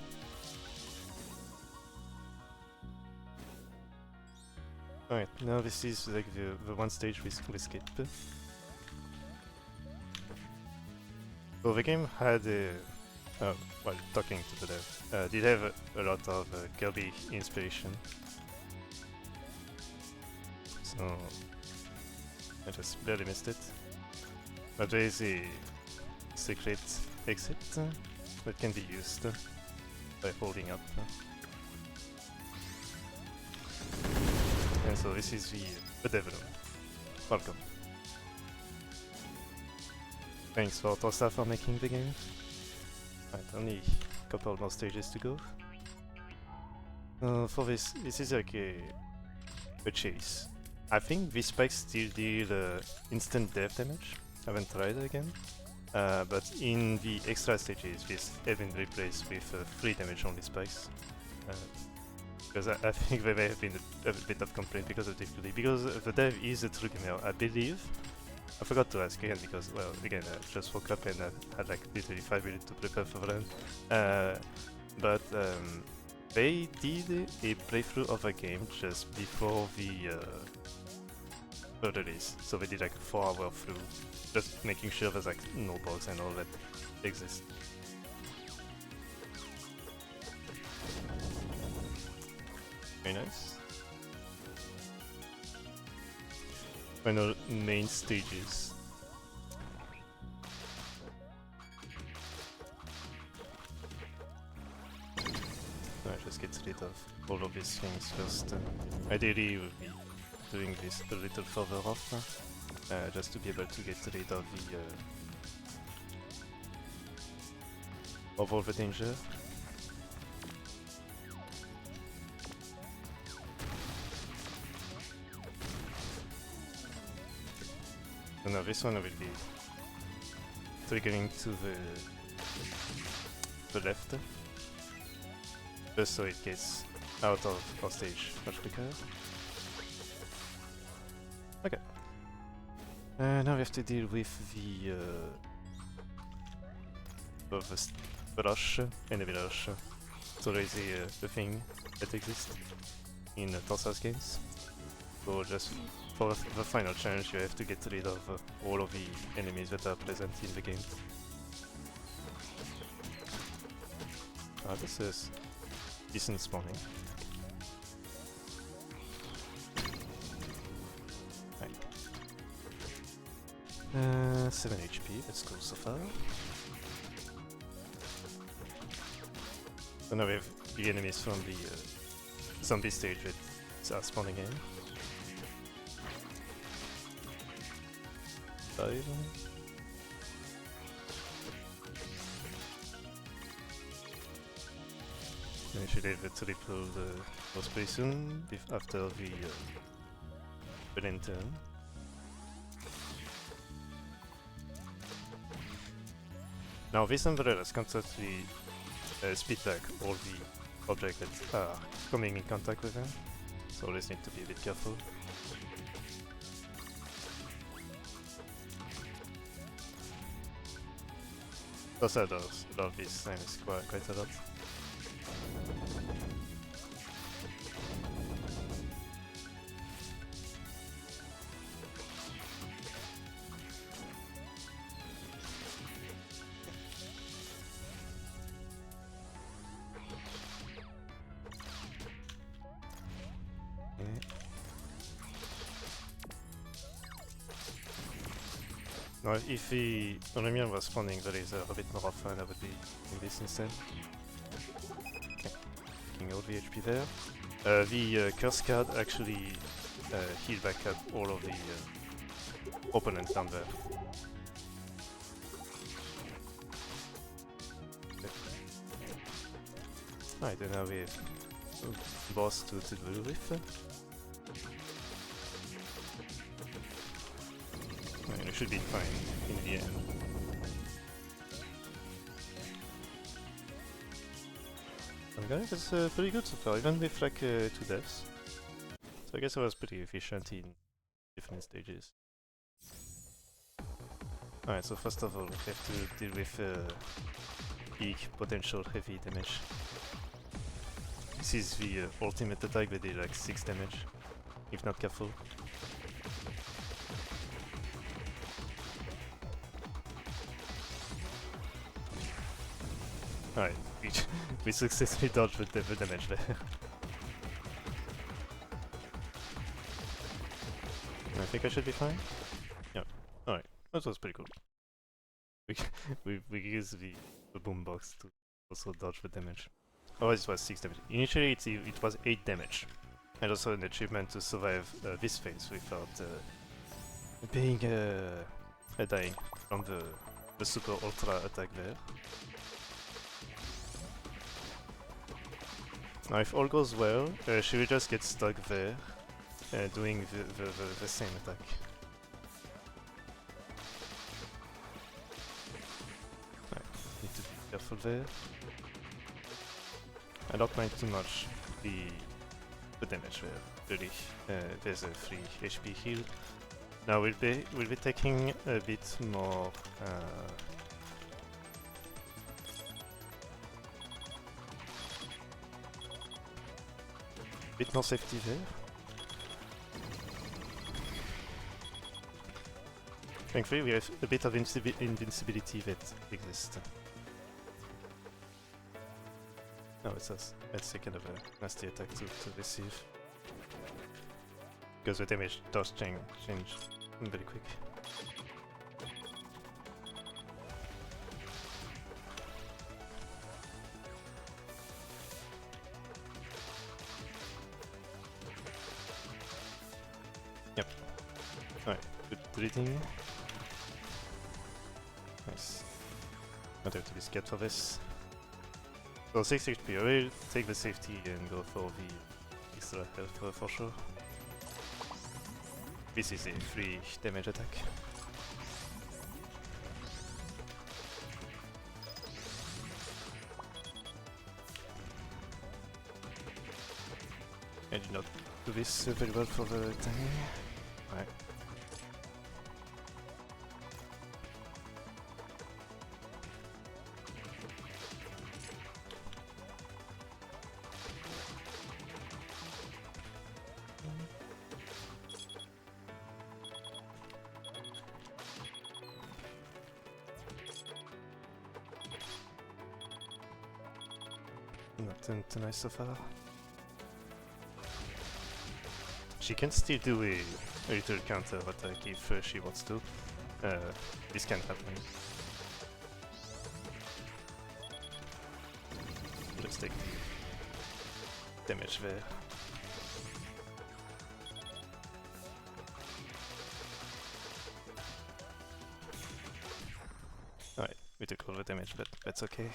Alright, now this is like the one stage we skip. So the game had well, talking to the dev, did have a lot of Kirby inspiration. So I just barely missed it. But there is a secret exit that can be used by holding up. And so this is the dev room. Welcome. Thanks for Tosta for making the game. Right, only a couple more stages to go. For this is like a chase. I think these spikes still deal instant death damage. I haven't tried it again. But in the extra stages, this have been replaced with 3 damage only spikes. Because I think there may have been a bit of complaint because of difficulty. Because the dev is a true gamer, I believe. I forgot to ask again because, well, again, I just woke up and I had like literally 5 minutes to prepare for that. But they did a playthrough of a game just before the release. So they did like a 4-hour through, just making sure there's like no bugs and all that exist. Very nice. Final main stages. I just get rid of all of these things first. Ideally, we'll be doing this a little further off, just to be able to get rid of the of all the danger. So now this one will be triggering to the left, just so it gets out of our stage much quicker. Okay. Now we have to deal with the rush, enemy rush. always the thing that exists in Torsas games. So just for the final challenge you have to get rid of all of the enemies that are present in the game. This is decent spawning. Right. 7 HP, that's cool so far. So now we have the enemies from the zombie stage that are spawning in. 5. We should have a triple most pretty soon after the Berlin turn. Now these umbrellas constantly speed back all the objects that are coming in contact with them, so always need to be a bit careful. Also does love these things quite a lot. Now, if the Rumia was spawning the laser a bit more often, I would be doing this instead. Okay, taking all the HP there. The curse card actually heal back up all of the opponents down there. Okay. Right, and now we have boss to deal with. It should be fine in the end. Okay, that's pretty good so far, even with like 2 deaths. So I guess I was pretty efficient in different stages. Alright, so first of all we have to deal with big potential heavy damage. This is the ultimate attack that did like 6 damage, if not careful. Alright, we successfully dodged the damage there. I think I should be fine? Yeah, alright, that was pretty cool. We used the boombox to also dodge the damage. Otherwise it was 6 damage. Initially it was 8 damage. And also an achievement to survive this phase without being dying from the super ultra attack there. Now if all goes well, she will just get stuck there, doing the same attack. Right, need to be careful there. I don't mind too much the damage there, really. There's a free HP heal. Now we'll be taking a bit more safety there. Thankfully we have a bit of invincibility that exists. No, it's us. That's a kind of a nasty attack to receive. Because the damage does change very quick. Yep. Alright, good deleting. Nice. Not have to be scared for this. So 6 HP, I will take the safety and go for the extra health for sure. This is a free damage attack. I did not do this very well for the time. Right. Nothing too nice so far. She can still do a little counter attack if she wants to. This can happen. Let's take the damage there. Alright, we took all the damage, but that's okay.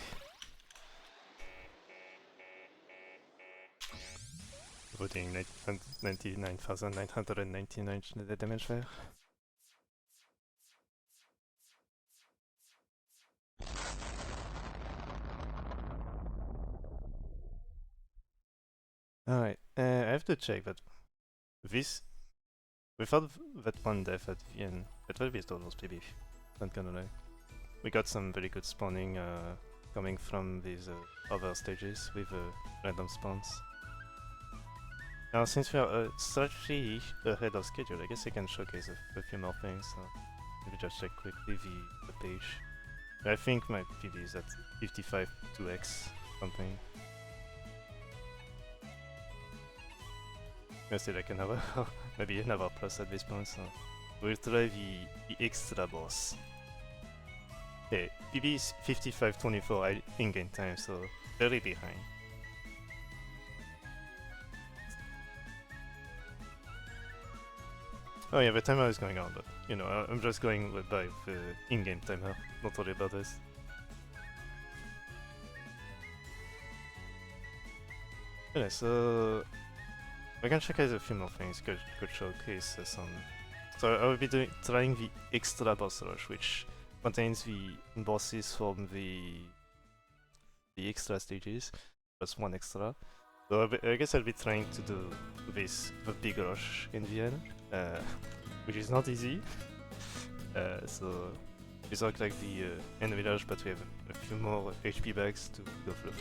Voting 99,999 damage there. Alright, I have to check that this, without that one death at the end, that will be almost PB, not gonna lie. We got some very good spawning coming from these other stages with random spawns. Now since we are slightly ahead of schedule, I guess I can showcase a few more things. Maybe just check quickly the page. I think my PB is at 55 2x something. Still I can have maybe another plus at this point, so we'll try the extra boss. Okay, PB is 55-24 in-game time, so very behind. Oh yeah, the timer is going on, but you know, I'm just going by the in-game timer, not worry about this. Okay, so we can check out a few more things, could showcase some. So I will be trying the extra boss rush, which contains the bosses from the extra stages, plus one extra. So I guess I'll be trying to do the big rush in the end, which is not easy. So it's not like the end village, but we have a few more HP bags to go through.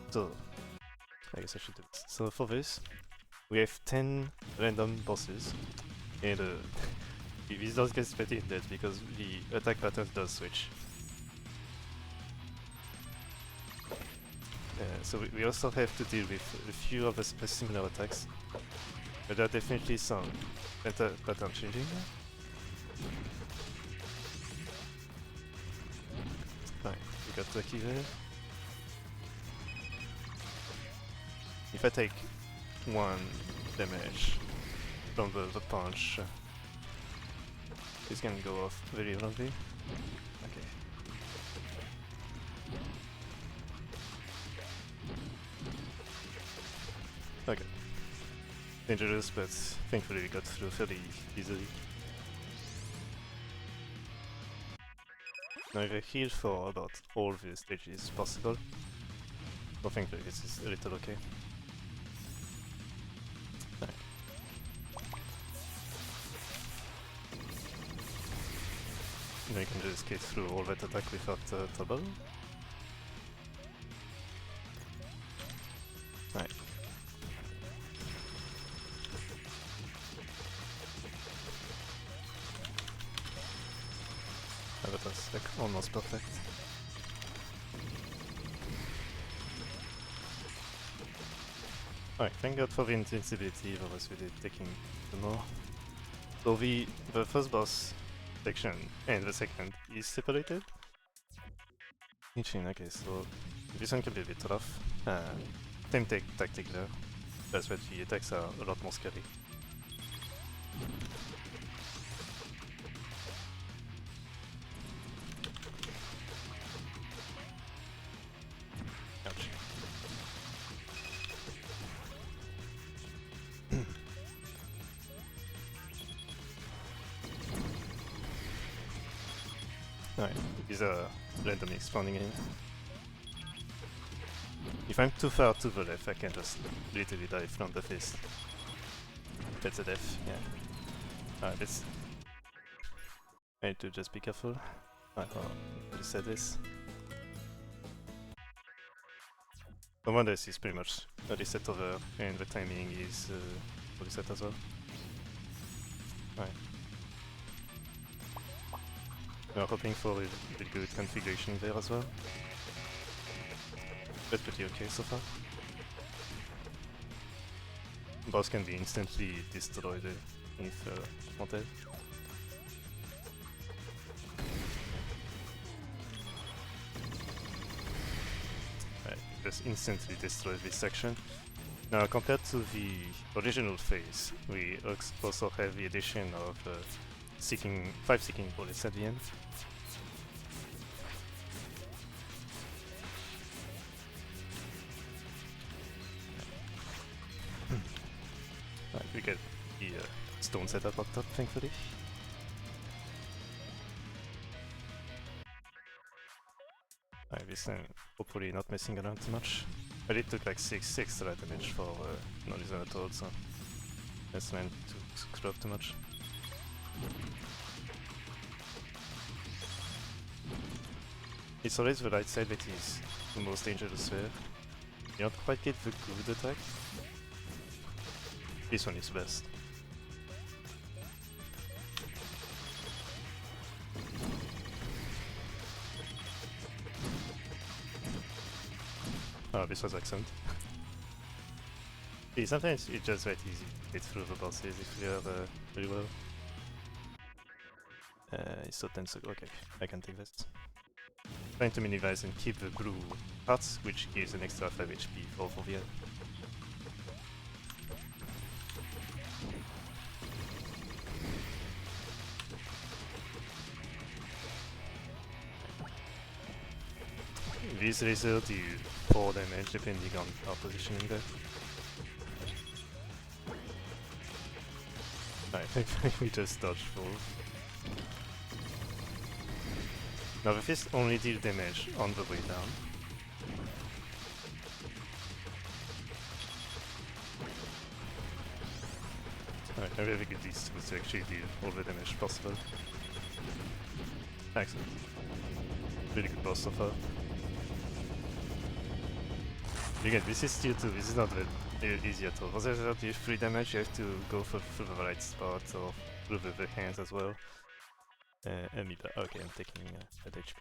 So I guess I should do this. So for this, we have 10 random bosses, and this does get pretty in depth because the attack pattern does switch. So we also have to deal with a few of the similar attacks, but there are definitely some pattern changing. Fine, we got lucky there. If I take 1 damage from the punch, this can go off very early. Okay. Okay. Dangerous, but thankfully we got through fairly easily. Now if I heal for about all the stages possible, so thankfully this is a little okay. Right. Now you can just get through all that attack without trouble. Right. That was like almost perfect. Alright, thank god for the invincibility, otherwise we did taking the more. So the first boss section and the second is separated. Interesting, okay, so this one can be a bit rough. Same tactic there, that's why the attacks are a lot more scary. Ouch. Alright, these are randomly spawning in. If I'm too far to the left, I can just literally die from the face. That's a death, yeah. Alright, let's... I need to just be careful. Alright, I'll reset this. The one this is pretty much a reset over, and the timing is reset as well. Alright. We are hoping for a good configuration there as well. That's pretty okay so far. Boss can be instantly destroyed if wanted. Just instantly destroys this section. Now, compared to the original phase, we also have the addition of 5 seeking bullets at the end. Right, we get the stone setup up top, thankfully. Alright, this time hopefully not messing around too much. But it took like 6 extra damage for non-using at all, so that's meant to screw up too much. It's always the right side that is the most dangerous there. You don't quite get the good attack. This one is best. Oh, this was excellent. See, sometimes it's just that easy to get through the bosses if you are really well. It's so tense. Okay, I can take that. Trying to minimize and keep the glue parts, which gives an extra 5 HP for Rumia. This laser do 4 damage depending on our positioning there. I think we just dodged full. Now the fist only deal damage on the way down. Alright, I really get these tools to actually deal all the damage possible. Excellent. Really good boss so far. Again, this is tier 2, this is not that easy at all. For the 3 damage you have to go through the right spot or through the hands as well. Okay, I'm taking that HP.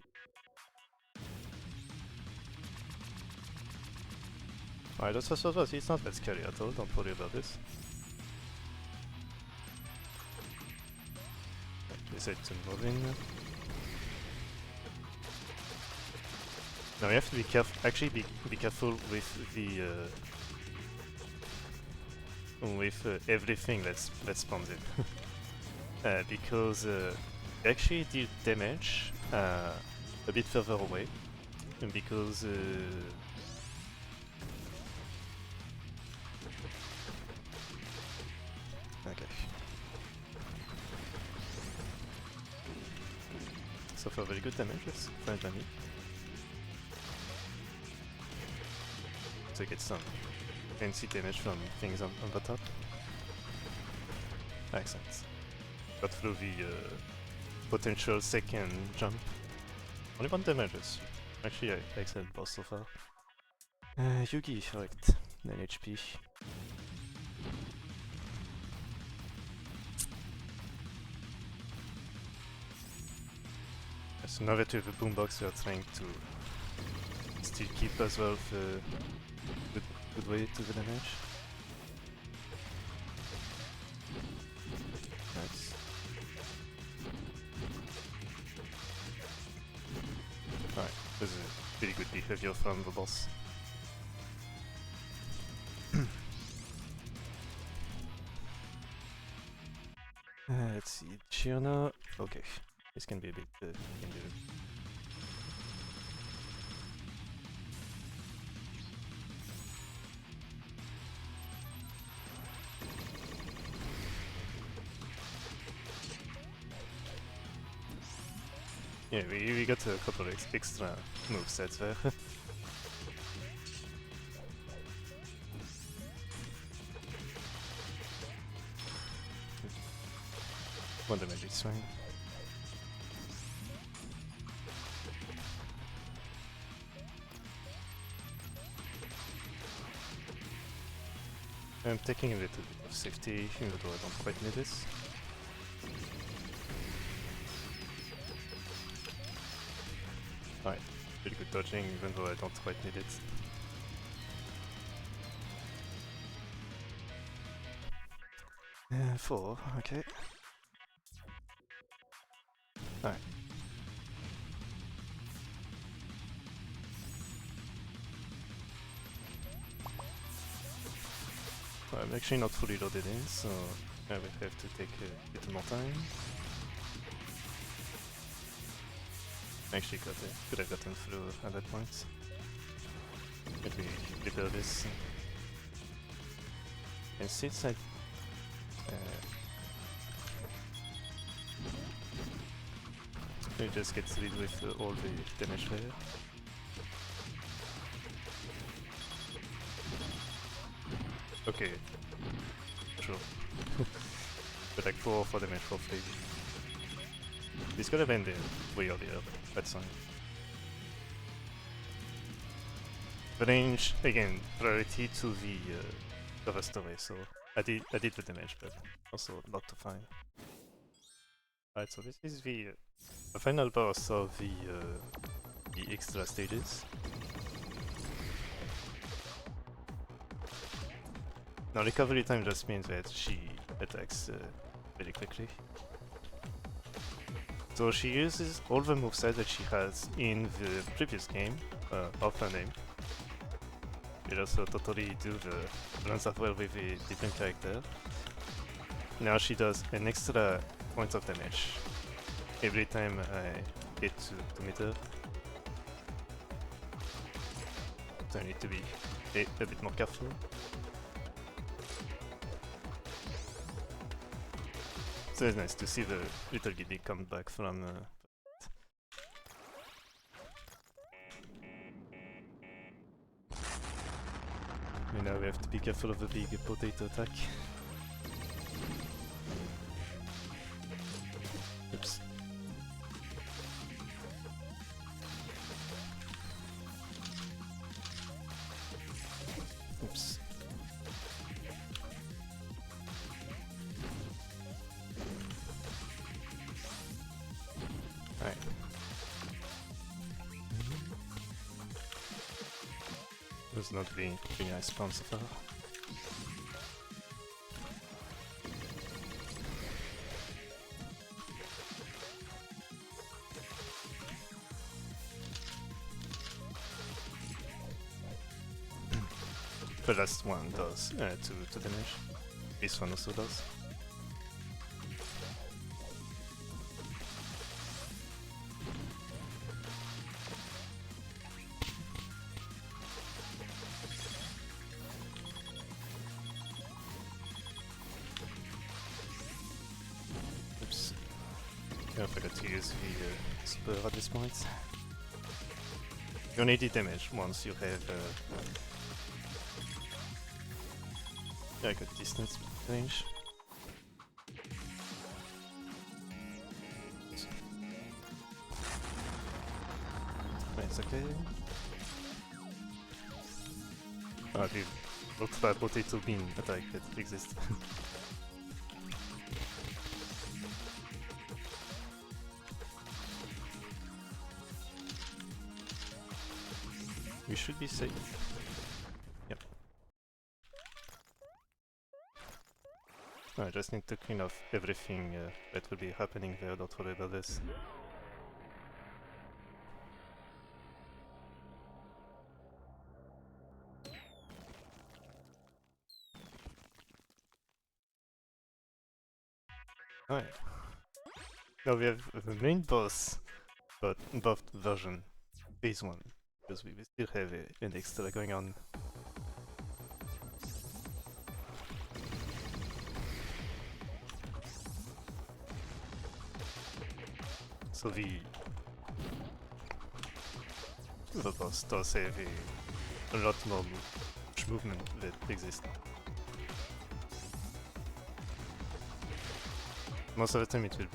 Alright, that's first of all, it's not that scary at all, don't worry about this. Decide to move in. Now you have to be careful. Actually, be careful with the everything that spawns in, because they actually deal damage a bit further away, and because okay. So far, very good damage. It's fine by me. To get some fancy damage from things on the top. Excellent. Got through the potential second jump. Only 1 damages. Actually, excellent boss so far. Yugi, right. 9 HP. So now that we have a boombox, we are trying to still keep as well the good way to the damage. Nice. Alright, there's a really good behavior from the boss. Let's see, Chiona. Okay, this can be a bit dangerous. Yeah, we got a couple of extra movesets there. 1 damage is fine. I'm taking a little bit of safety, even though I don't quite need this. Alright, pretty good dodging, even though I don't quite need it. 4, okay. Alright. Well, I'm actually not fully loaded in, so I will have to take a bit more time. Actually could have gotten through at that point. Maybe rebuild this. And since I just get rid with all the damage there. Okay, sure. But like 4 damage for free. This could have ended way earlier, that's fine. Range, again, priority to the rest of it, so I did the damage, but also not too fine. Alright, so this is the final boss of the extra stages. Now recovery time just means that she attacks very quickly. So she uses all the movesets that she has in the previous game of her name. It also totally runs up well with a different character. Now she does an extra point of damage every time I hit to meet her. So I need to be a bit more careful. So it's nice to see the little giddy come back from and now we have to be careful of the big potato attack. Oops. Oops. Alright. Was not being nice spawn so far. The last one does 2 damage. This one also does. Oops. I forgot to use the spur at this point. You only do damage once you have a good distance range. It's okay. Ah, the ultra potato bean attack that exists. We should be safe. Yep. I just need to clean off everything that will be happening there, don't worry about this. Alright. Now we have the main boss, but buffed version, phase 1, because we still have an extra going on. So the boss does have a lot more movement that exists. Most of the time it will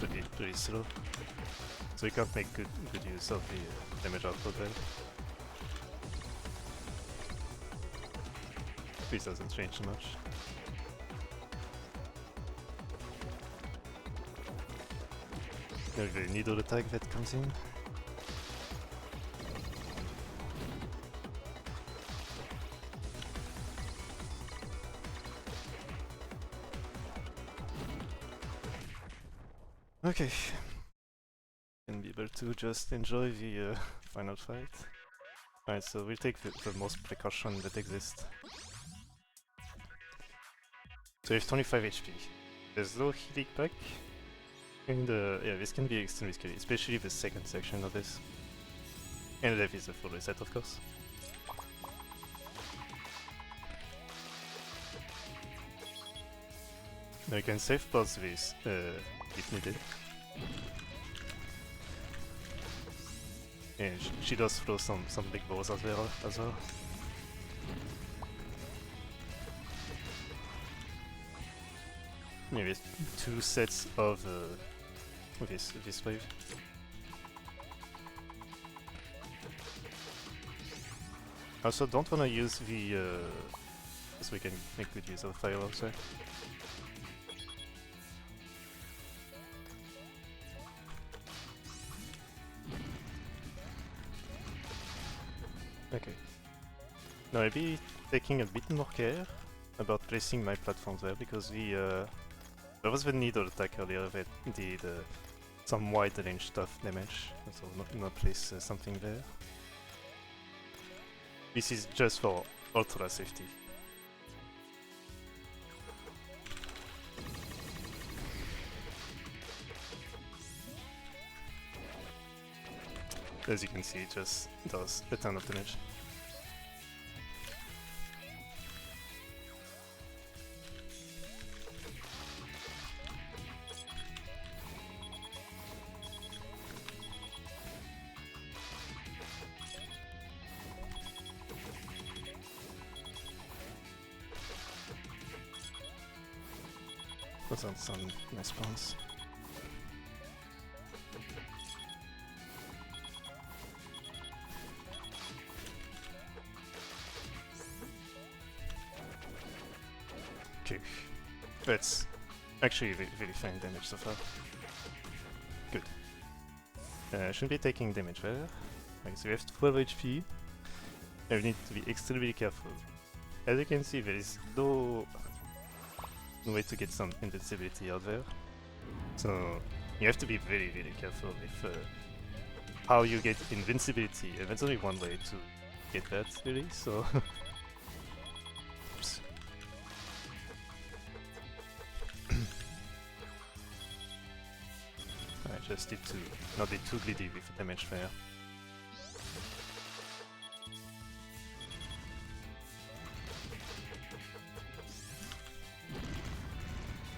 be pretty slow, so you can't make good use of the damage output there. This doesn't change much. There's the needle attack that comes in. Okay. And be able to just enjoy the final fight. Alright, so we'll take the most precaution that exists. So we have 25 HP. There's no healing pack. And yeah, this can be extremely scary, especially the second section of this. And life is a full reset, of course. Now you can save pause this if needed. And she does throw some big balls as well. Maybe 2 sets of this wave. Also, don't wanna use the so we can make good use of fire also. Okay. Now I'll be taking a bit more care about placing my platforms there because there was the needle attack earlier that did some wide range stuff damage, so not place something there. This is just for ultra safety. As you can see, it just does a ton of damage. Those are some nice spawns. Okay, that's actually really fine damage so far. Good. Shouldn't be taking damage there. Okay, so we have 12 HP. And we need to be extremely careful. As you can see, there is no way to get some invincibility out there. So you have to be very careful with how you get invincibility, and there's only one way to get that, really, so... Oops. I just need to not be too greedy with the damage there.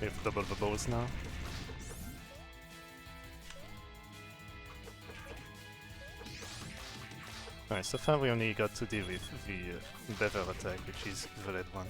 We have double the balls now. Alright, so far we only got to deal with the bevel attack, which is the red one.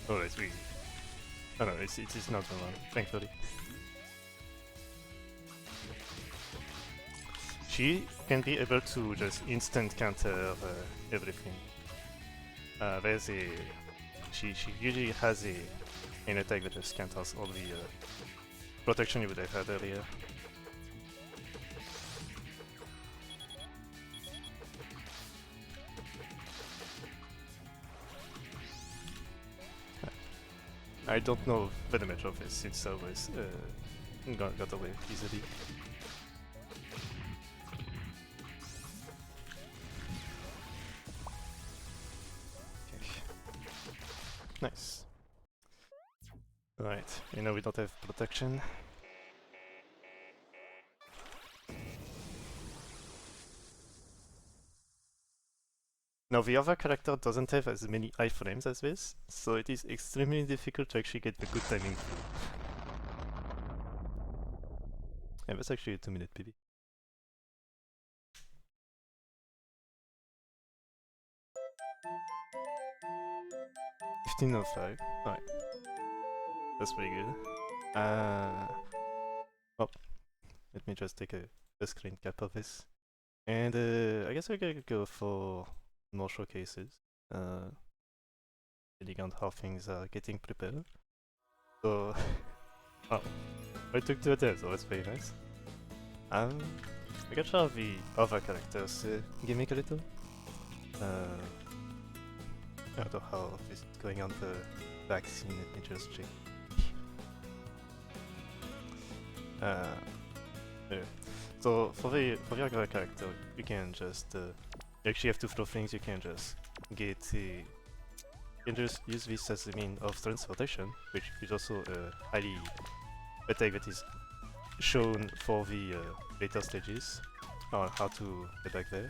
Oh, it's really... Oh no, it is not the one, thankfully. She can be able to just instant counter everything. There's a... She usually has an attack that just counters all the protection you would have had earlier. I don't know the damage of this since I was got away easily. Okay. Nice. Right, you know we don't have protection. Now the other character doesn't have as many iframes as this, so it is extremely difficult to actually get the good timing through. Yeah, that's actually a 2-minute PB. $15.05. Alright. That's pretty good. Oh, let me just take a screen cap of this. And I guess we're gonna go for more showcases. depending on how things are getting prepared. So, oh, I took 2 attempts, so that's very nice. We can try the other characters gimmick a little. I don't know how this is going on the vaccine, let me just check. Anyway. So for the other character, you can just you actually have to throw things. You can just get you can just use this as a mean of transportation, which is also a highly attack that is shown for the later stages on how to get back there.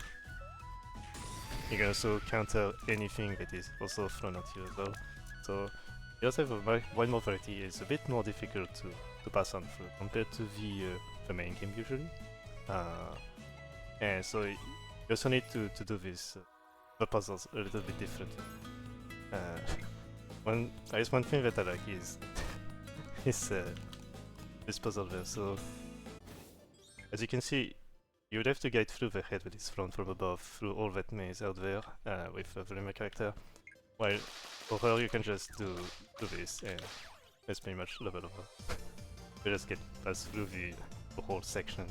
You can also counter anything that is also thrown at you as well. So you also have a wide more variety. It's a bit more difficult to pass on through compared to the main game usually. And so you also need to do this the puzzles a little bit different. I guess one thing that I like is this puzzle there. So as you can see, you would have to get through the head that is thrown from above through all that maze out there with the Rumia character. While for her you can just do this and that's pretty much level over. You just get passed through the whole section.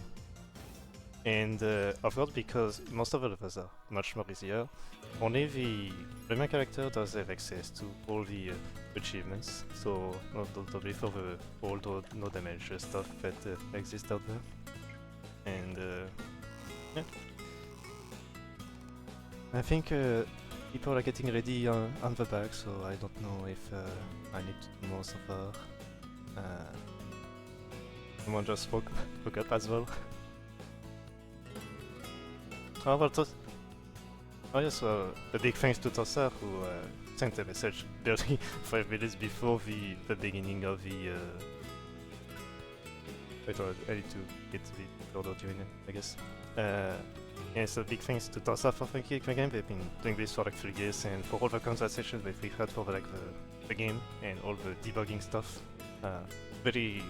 And of course, because most of the levels are much more easier, only the Rumia character does have access to all the achievements, so notably for the old or no damage stuff that exists out there. And yeah, I think people are getting ready on the back, so I don't know if I need to do more so far. Someone just woke up as well. Oh, well, oh yes, a big thanks to Tossa who sent a message barely 5 minutes before the beginning of the wait, I need to get the order doing it, I guess. Yeah, so big thanks to Tossa for making the game. They've been doing this for like 3 years, and for all the conversations that we've had for the game and all the debugging stuff. Very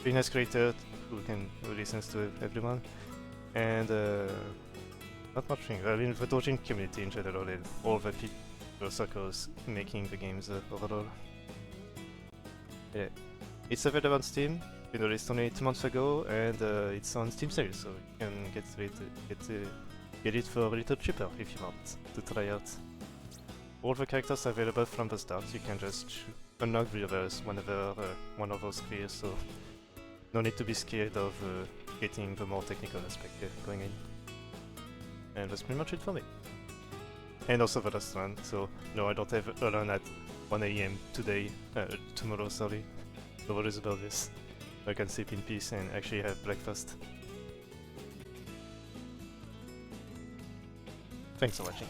nice creator who listens to everyone. And not much thing. I mean, the Dojin community in general, and all the people circles making the games overall. Yeah, it's available on Steam. Been released only 2 months ago, and it's on Steam sale, so you can get it for a little cheaper if you want to try out. All the characters are available from the start. You can just unlock the others whenever one of those clears. So no need to be scared of getting the more technical aspect going in. And that's pretty much it for me. And also the last one, so no, I don't have a run at 1 AM today, tomorrow, sorry. No worries about this. I can sleep in peace and actually have breakfast. Thanks for watching.